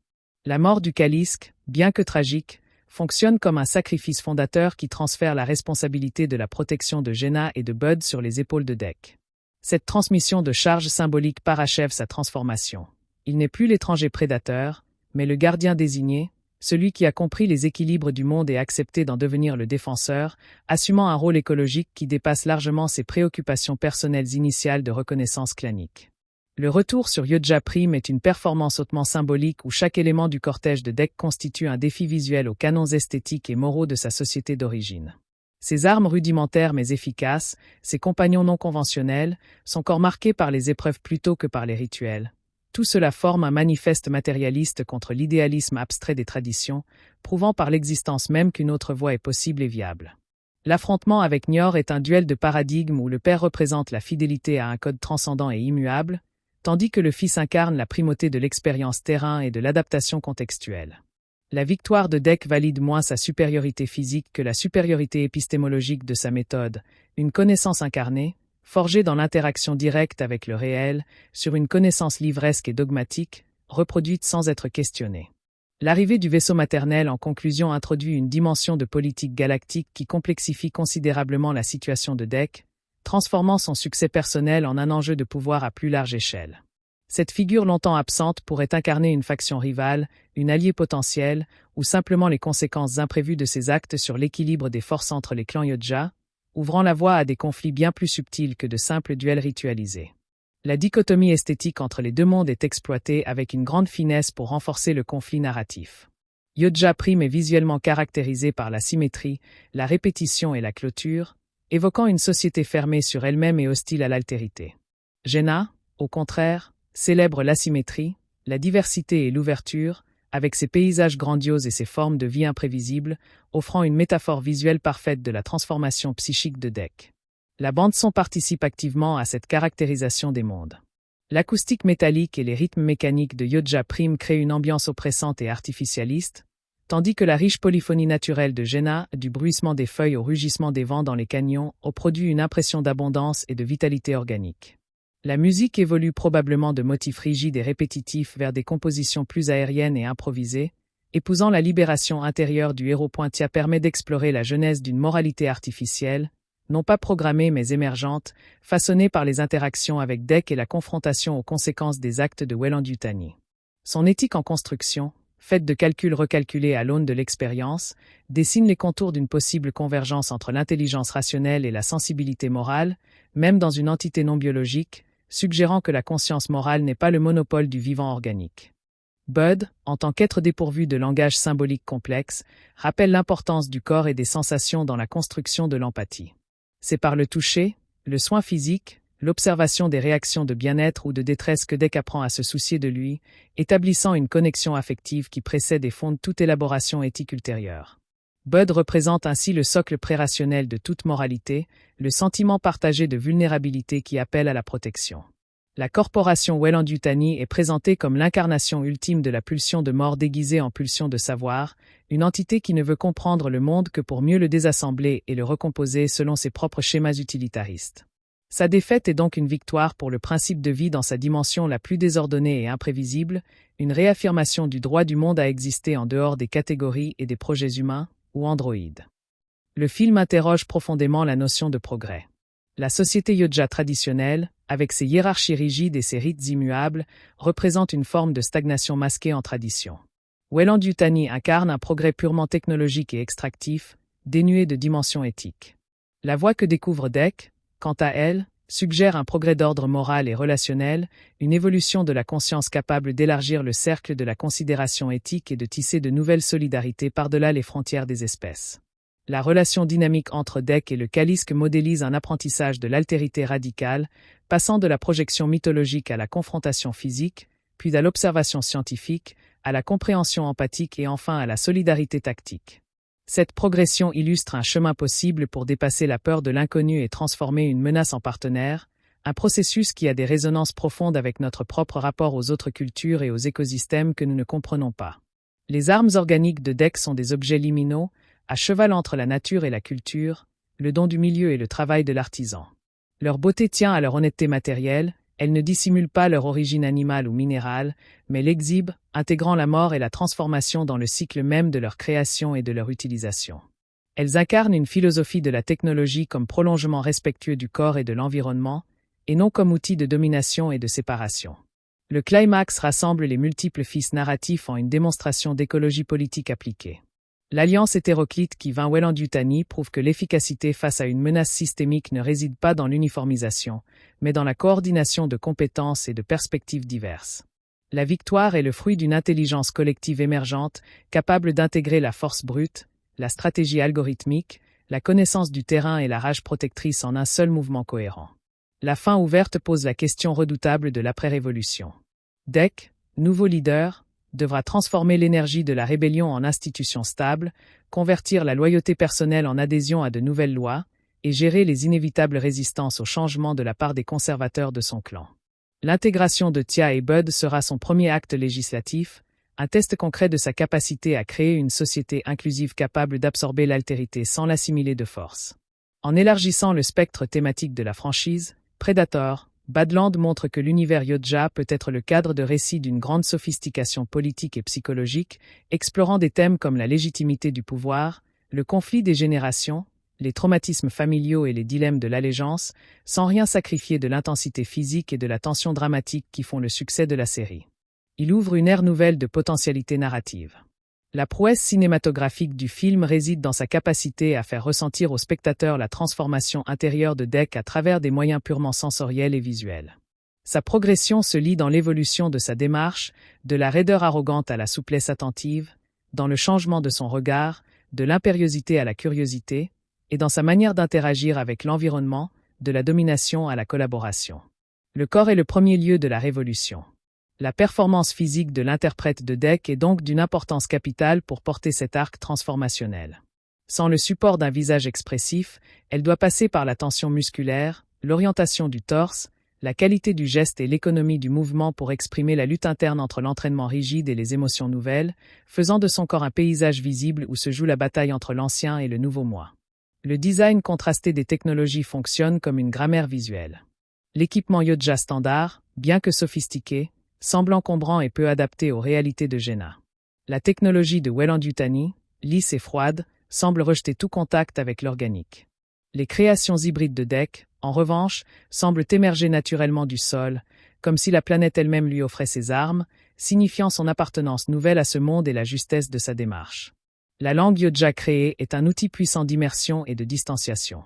La mort du Kalisk, bien que tragique, fonctionne comme un sacrifice fondateur qui transfère la responsabilité de la protection de Jenna et de Bud sur les épaules de Dec. Cette transmission de charge symbolique parachève sa transformation. Il n'est plus l'étranger prédateur, mais le gardien désigné, celui qui a compris les équilibres du monde et accepté d'en devenir le défenseur, assumant un rôle écologique qui dépasse largement ses préoccupations personnelles initiales de reconnaissance clanique. Le retour sur Yodja Prime est une performance hautement symbolique où chaque élément du cortège de Dec constitue un défi visuel aux canons esthétiques et moraux de sa société d'origine. Ses armes rudimentaires mais efficaces, ses compagnons non conventionnels, son corps marqué par les épreuves plutôt que par les rituels. Tout cela forme un manifeste matérialiste contre l'idéalisme abstrait des traditions, prouvant par l'existence même qu'une autre voie est possible et viable. L'affrontement avec Nior est un duel de paradigmes où le père représente la fidélité à un code transcendant et immuable, tandis que le fils incarne la primauté de l'expérience terrain et de l'adaptation contextuelle. La victoire de Dec valide moins sa supériorité physique que la supériorité épistémologique de sa méthode, une connaissance incarnée, forgée dans l'interaction directe avec le réel, sur une connaissance livresque et dogmatique, reproduite sans être questionnée. L'arrivée du vaisseau maternel en conclusion introduit une dimension de politique galactique qui complexifie considérablement la situation de Dec, transformant son succès personnel en un enjeu de pouvoir à plus large échelle. Cette figure longtemps absente pourrait incarner une faction rivale, une alliée potentielle, ou simplement les conséquences imprévues de ses actes sur l'équilibre des forces entre les clans Yodja, ouvrant la voie à des conflits bien plus subtils que de simples duels ritualisés. La dichotomie esthétique entre les deux mondes est exploitée avec une grande finesse pour renforcer le conflit narratif. Yodja Prime est visuellement caractérisé par la symétrie, la répétition et la clôture, évoquant une société fermée sur elle-même et hostile à l'altérité. Jenna, au contraire, célèbre l'asymétrie, la diversité et l'ouverture, avec ses paysages grandioses et ses formes de vie imprévisibles, offrant une métaphore visuelle parfaite de la transformation psychique de Dec. La bande-son participe activement à cette caractérisation des mondes. L'acoustique métallique et les rythmes mécaniques de Yodja Prime créent une ambiance oppressante et artificialiste, tandis que la riche polyphonie naturelle de Jenna, du bruissement des feuilles au rugissement des vents dans les canyons, produit une impression d'abondance et de vitalité organique. La musique évolue probablement de motifs rigides et répétitifs vers des compositions plus aériennes et improvisées, épousant la libération intérieure du héros. Tia permet d'explorer la genèse d'une moralité artificielle, non pas programmée mais émergente, façonnée par les interactions avec Dec et la confrontation aux conséquences des actes de Weyland-Yutani. Son éthique en construction, faite de calculs recalculés à l'aune de l'expérience, dessine les contours d'une possible convergence entre l'intelligence rationnelle et la sensibilité morale, même dans une entité non biologique, suggérant que la conscience morale n'est pas le monopole du vivant organique. Bud, en tant qu'être dépourvu de langage symbolique complexe, rappelle l'importance du corps et des sensations dans la construction de l'empathie. C'est par le toucher, le soin physique, l'observation des réactions de bien-être ou de détresse que Dec apprend à se soucier de lui, établissant une connexion affective qui précède et fonde toute élaboration éthique ultérieure. Bud représente ainsi le socle prérationnel de toute moralité, le sentiment partagé de vulnérabilité qui appelle à la protection. La corporation Weyland-Yutani est présentée comme l'incarnation ultime de la pulsion de mort déguisée en pulsion de savoir, une entité qui ne veut comprendre le monde que pour mieux le désassembler et le recomposer selon ses propres schémas utilitaristes. Sa défaite est donc une victoire pour le principe de vie dans sa dimension la plus désordonnée et imprévisible, une réaffirmation du droit du monde à exister en dehors des catégories et des projets humains ou androïdes. Le film interroge profondément la notion de progrès. La société Yodja traditionnelle, avec ses hiérarchies rigides et ses rites immuables, représente une forme de stagnation masquée en tradition. Weyland-Yutani incarne un progrès purement technologique et extractif, dénué de dimension éthique. La voie que découvre Dec, quant à elle, suggère un progrès d'ordre moral et relationnel, une évolution de la conscience capable d'élargir le cercle de la considération éthique et de tisser de nouvelles solidarités par-delà les frontières des espèces. La relation dynamique entre Dec et le Kalisk modélise un apprentissage de l'altérité radicale, passant de la projection mythologique à la confrontation physique, puis à l'observation scientifique, à la compréhension empathique et enfin à la solidarité tactique. Cette progression illustre un chemin possible pour dépasser la peur de l'inconnu et transformer une menace en partenaire, un processus qui a des résonances profondes avec notre propre rapport aux autres cultures et aux écosystèmes que nous ne comprenons pas. Les armes organiques de Dec sont des objets liminaux, à cheval entre la nature et la culture, le don du milieu et le travail de l'artisan. Leur beauté tient à leur honnêteté matérielle, elles ne dissimulent pas leur origine animale ou minérale, mais l'exhibent, intégrant la mort et la transformation dans le cycle même de leur création et de leur utilisation. Elles incarnent une philosophie de la technologie comme prolongement respectueux du corps et de l'environnement, et non comme outil de domination et de séparation. Le climax rassemble les multiples fils narratifs en une démonstration d'écologie politique appliquée. L'alliance hétéroclite qui vint Weyland-Yutani prouve que l'efficacité face à une menace systémique ne réside pas dans l'uniformisation, mais dans la coordination de compétences et de perspectives diverses. La victoire est le fruit d'une intelligence collective émergente, capable d'intégrer la force brute, la stratégie algorithmique, la connaissance du terrain et la rage protectrice en un seul mouvement cohérent. La fin ouverte pose la question redoutable de l'après-révolution. Dec, nouveau leader, devra transformer l'énergie de la rébellion en institution stable, convertir la loyauté personnelle en adhésion à de nouvelles lois, et gérer les inévitables résistances au changement de la part des conservateurs de son clan. L'intégration de Tia et Bud sera son premier acte législatif, un test concret de sa capacité à créer une société inclusive capable d'absorber l'altérité sans l'assimiler de force. En élargissant le spectre thématique de la franchise, Predator, Badland montre que l'univers Yodja peut être le cadre de récits d'une grande sophistication politique et psychologique, explorant des thèmes comme la légitimité du pouvoir, le conflit des générations, les traumatismes familiaux et les dilemmes de l'allégeance, sans rien sacrifier de l'intensité physique et de la tension dramatique qui font le succès de la série. Il ouvre une ère nouvelle de potentialité narrative. La prouesse cinématographique du film réside dans sa capacité à faire ressentir au spectateur la transformation intérieure de Dec à travers des moyens purement sensoriels et visuels. Sa progression se lit dans l'évolution de sa démarche, de la raideur arrogante à la souplesse attentive, dans le changement de son regard, de l'impériosité à la curiosité, et dans sa manière d'interagir avec l'environnement, de la domination à la collaboration. Le corps est le premier lieu de la révolution. La performance physique de l'interprète de Dec est donc d'une importance capitale pour porter cet arc transformationnel. Sans le support d'un visage expressif, elle doit passer par la tension musculaire, l'orientation du torse, la qualité du geste et l'économie du mouvement pour exprimer la lutte interne entre l'entraînement rigide et les émotions nouvelles, faisant de son corps un paysage visible où se joue la bataille entre l'ancien et le nouveau moi. Le design contrasté des technologies fonctionne comme une grammaire visuelle. L'équipement Yotja standard, bien que sophistiqué, semble encombrant et peu adapté aux réalités de Jaina. La technologie de Weyland-Yutani, lisse et froide, semble rejeter tout contact avec l'organique. Les créations hybrides de Dec, en revanche, semblent émerger naturellement du sol, comme si la planète elle-même lui offrait ses armes, signifiant son appartenance nouvelle à ce monde et la justesse de sa démarche. La langue Yotja créée est un outil puissant d'immersion et de distanciation.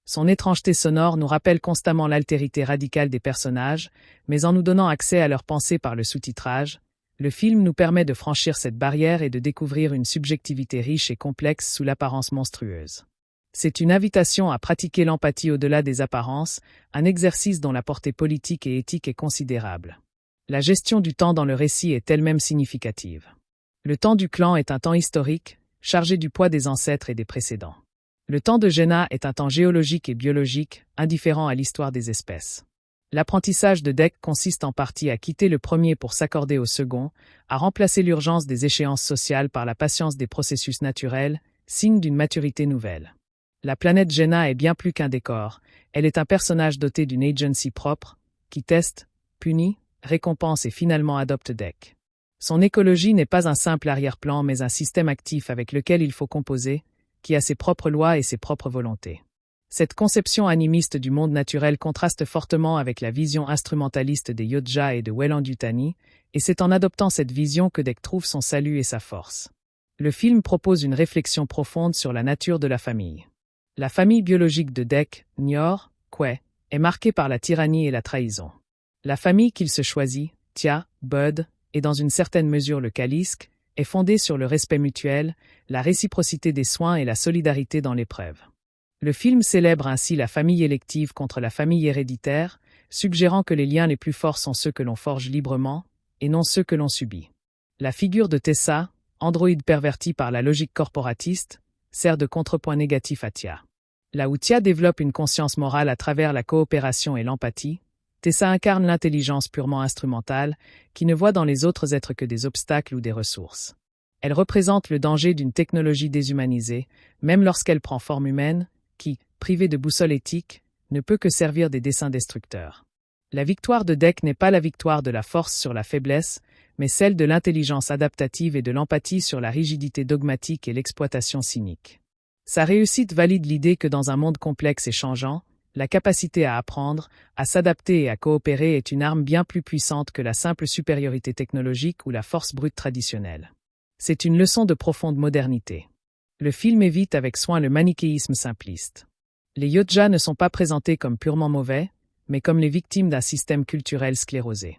Son étrangeté sonore nous rappelle constamment l'altérité radicale des personnages, mais en nous donnant accès à leurs pensées par le sous-titrage, le film nous permet de franchir cette barrière et de découvrir une subjectivité riche et complexe sous l'apparence monstrueuse. C'est une invitation à pratiquer l'empathie au-delà des apparences, un exercice dont la portée politique et éthique est considérable. La gestion du temps dans le récit est elle-même significative. Le temps du clan est un temps historique, chargé du poids des ancêtres et des précédents. Le temps de Jaina est un temps géologique et biologique, indifférent à l'histoire des espèces. L'apprentissage de Dec consiste en partie à quitter le premier pour s'accorder au second, à remplacer l'urgence des échéances sociales par la patience des processus naturels, signe d'une maturité nouvelle. La planète Jaina est bien plus qu'un décor, elle est un personnage doté d'une agency propre, qui teste, punit, récompense et finalement adopte Dec. Son écologie n'est pas un simple arrière-plan mais un système actif avec lequel il faut composer, qui a ses propres lois et ses propres volontés. Cette conception animiste du monde naturel contraste fortement avec la vision instrumentaliste des Yotja et de Weyland-Yutani, et c'est en adoptant cette vision que Dec trouve son salut et sa force. Le film propose une réflexion profonde sur la nature de la famille. La famille biologique de Dec, Nior, Kwe, est marquée par la tyrannie et la trahison. La famille qu'il se choisit, Tia, Bud, et dans une certaine mesure le Kalisk, est fondée sur le respect mutuel, la réciprocité des soins et la solidarité dans l'épreuve. Le film célèbre ainsi la famille élective contre la famille héréditaire, suggérant que les liens les plus forts sont ceux que l'on forge librement, et non ceux que l'on subit. La figure de Tessa, androïde perverti par la logique corporatiste, sert de contrepoint négatif à Tia. Là où Tia développe une conscience morale à travers la coopération et l'empathie, Tessa incarne l'intelligence purement instrumentale, qui ne voit dans les autres êtres que des obstacles ou des ressources. Elle représente le danger d'une technologie déshumanisée, même lorsqu'elle prend forme humaine, qui, privée de boussole éthique, ne peut que servir des desseins destructeurs. La victoire de Dec n'est pas la victoire de la force sur la faiblesse, mais celle de l'intelligence adaptative et de l'empathie sur la rigidité dogmatique et l'exploitation cynique. Sa réussite valide l'idée que dans un monde complexe et changeant, la capacité à apprendre, à s'adapter et à coopérer est une arme bien plus puissante que la simple supériorité technologique ou la force brute traditionnelle. C'est une leçon de profonde modernité. Le film évite avec soin le manichéisme simpliste. Les Yotja ne sont pas présentés comme purement mauvais, mais comme les victimes d'un système culturel sclérosé.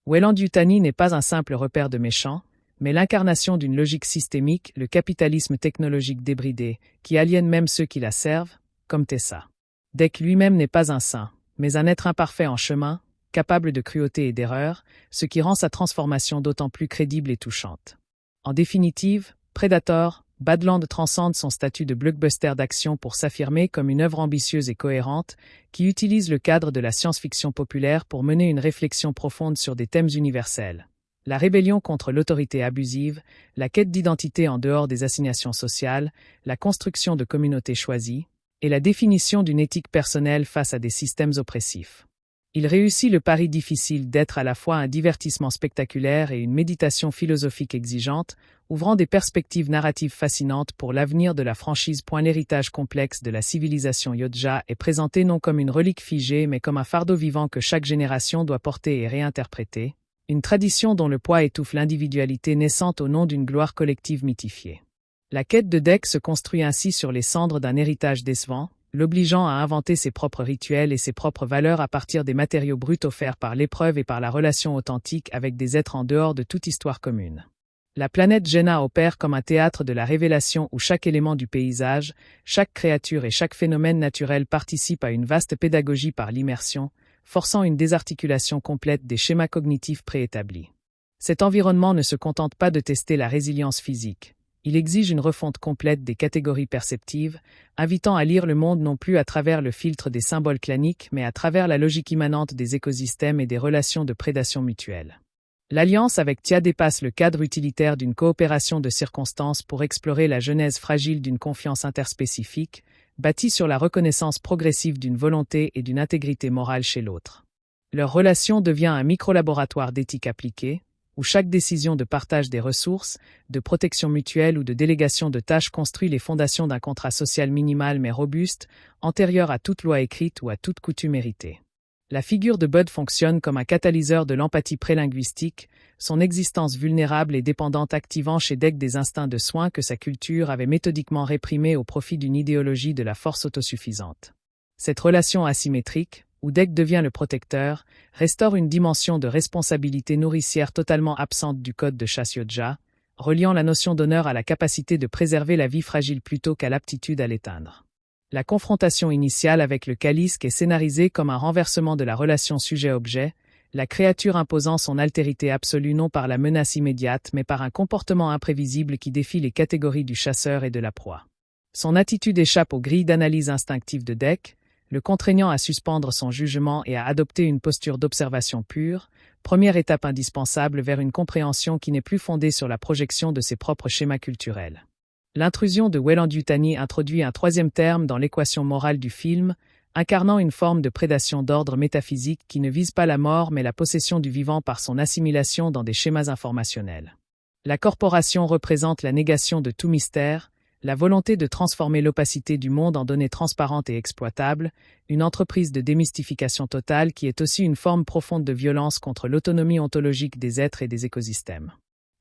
Weyland-Yutani n'est pas un simple repère de méchants, mais l'incarnation d'une logique systémique, le capitalisme technologique débridé, qui aliène même ceux qui la servent, comme Tessa. Dec lui-même n'est pas un saint, mais un être imparfait en chemin, capable de cruauté et d'erreur, ce qui rend sa transformation d'autant plus crédible et touchante. En définitive, Predator, Badland transcende son statut de blockbuster d'action pour s'affirmer comme une œuvre ambitieuse et cohérente, qui utilise le cadre de la science-fiction populaire pour mener une réflexion profonde sur des thèmes universels. La rébellion contre l'autorité abusive, la quête d'identité en dehors des assignations sociales, la construction de communautés choisies, et la définition d'une éthique personnelle face à des systèmes oppressifs. Il réussit le pari difficile d'être à la fois un divertissement spectaculaire et une méditation philosophique exigeante, ouvrant des perspectives narratives fascinantes pour l'avenir de la franchise. L'héritage complexe de la civilisation Yotja est présenté non comme une relique figée mais comme un fardeau vivant que chaque génération doit porter et réinterpréter, une tradition dont le poids étouffe l'individualité naissante au nom d'une gloire collective mythifiée. La quête de Dec se construit ainsi sur les cendres d'un héritage décevant, l'obligeant à inventer ses propres rituels et ses propres valeurs à partir des matériaux bruts offerts par l'épreuve et par la relation authentique avec des êtres en dehors de toute histoire commune. La planète Jaina opère comme un théâtre de la révélation où chaque élément du paysage, chaque créature et chaque phénomène naturel participe à une vaste pédagogie par l'immersion, forçant une désarticulation complète des schémas cognitifs préétablis. Cet environnement ne se contente pas de tester la résilience physique. Il exige une refonte complète des catégories perceptives, invitant à lire le monde non plus à travers le filtre des symboles claniques, mais à travers la logique immanente des écosystèmes et des relations de prédation mutuelle. L'alliance avec Tia dépasse le cadre utilitaire d'une coopération de circonstances pour explorer la genèse fragile d'une confiance interspécifique, bâtie sur la reconnaissance progressive d'une volonté et d'une intégrité morale chez l'autre. Leur relation devient un micro-laboratoire d'éthique appliquée, où chaque décision de partage des ressources, de protection mutuelle ou de délégation de tâches construit les fondations d'un contrat social minimal mais robuste, antérieur à toute loi écrite ou à toute coutume héritée. La figure de Bud fonctionne comme un catalyseur de l'empathie prélinguistique, son existence vulnérable et dépendante activant chez Dec des instincts de soins que sa culture avait méthodiquement réprimés au profit d'une idéologie de la force autosuffisante. Cette relation asymétrique, où Dec devient le protecteur, restaure une dimension de responsabilité nourricière totalement absente du code de Chasyodja, reliant la notion d'honneur à la capacité de préserver la vie fragile plutôt qu'à l'aptitude à l'éteindre. La confrontation initiale avec le Kalisk est scénarisée comme un renversement de la relation sujet-objet, la créature imposant son altérité absolue non par la menace immédiate mais par un comportement imprévisible qui défie les catégories du chasseur et de la proie. Son attitude échappe aux grilles d'analyse instinctive de Dec, le contraignant à suspendre son jugement et à adopter une posture d'observation pure, première étape indispensable vers une compréhension qui n'est plus fondée sur la projection de ses propres schémas culturels. L'intrusion de Weyland-Yutani introduit un troisième terme dans l'équation morale du film, incarnant une forme de prédation d'ordre métaphysique qui ne vise pas la mort mais la possession du vivant par son assimilation dans des schémas informationnels. La corporation représente la négation de tout mystère, la volonté de transformer l'opacité du monde en données transparentes et exploitables, une entreprise de démystification totale qui est aussi une forme profonde de violence contre l'autonomie ontologique des êtres et des écosystèmes.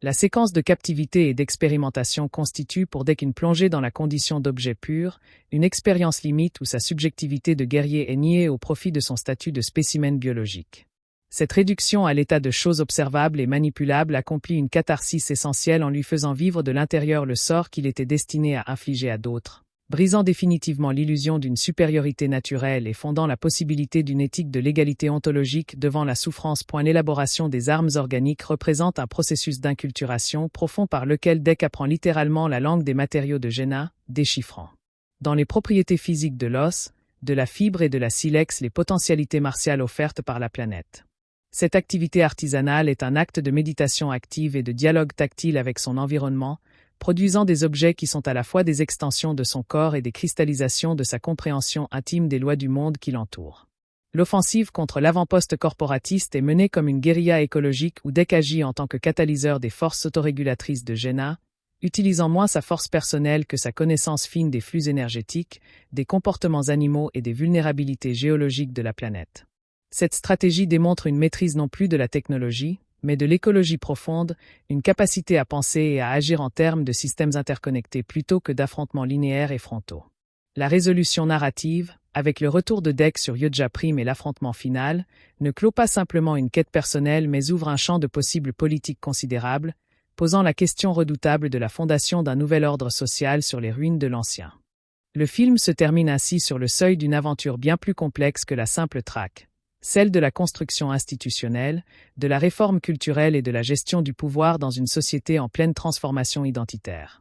La séquence de captivité et d'expérimentation constitue pour Dec une plongée dans la condition d'objet pur, une expérience limite où sa subjectivité de guerrier est niée au profit de son statut de spécimen biologique. Cette réduction à l'état de chose observable et manipulable accomplit une catharsis essentielle en lui faisant vivre de l'intérieur le sort qu'il était destiné à infliger à d'autres, brisant définitivement l'illusion d'une supériorité naturelle et fondant la possibilité d'une éthique de l'égalité ontologique devant la souffrance. L'élaboration des armes organiques représente un processus d'inculturation profond par lequel Dec apprend littéralement la langue des matériaux de Jenna, déchiffrant dans les propriétés physiques de l'os, de la fibre et de la silex les potentialités martiales offertes par la planète. Cette activité artisanale est un acte de méditation active et de dialogue tactile avec son environnement, produisant des objets qui sont à la fois des extensions de son corps et des cristallisations de sa compréhension intime des lois du monde qui l'entoure. L'offensive contre l'avant-poste corporatiste est menée comme une guérilla écologique où Dec agit en tant que catalyseur des forces autorégulatrices de Jenna, utilisant moins sa force personnelle que sa connaissance fine des flux énergétiques, des comportements animaux et des vulnérabilités géologiques de la planète. Cette stratégie démontre une maîtrise non plus de la technologie, mais de l'écologie profonde, une capacité à penser et à agir en termes de systèmes interconnectés plutôt que d'affrontements linéaires et frontaux. La résolution narrative, avec le retour de Dec sur Yodja Prime et l'affrontement final, ne clôt pas simplement une quête personnelle mais ouvre un champ de possibles politiques considérables, posant la question redoutable de la fondation d'un nouvel ordre social sur les ruines de l'ancien. Le film se termine ainsi sur le seuil d'une aventure bien plus complexe que la simple traque, celle de la construction institutionnelle, de la réforme culturelle et de la gestion du pouvoir dans une société en pleine transformation identitaire.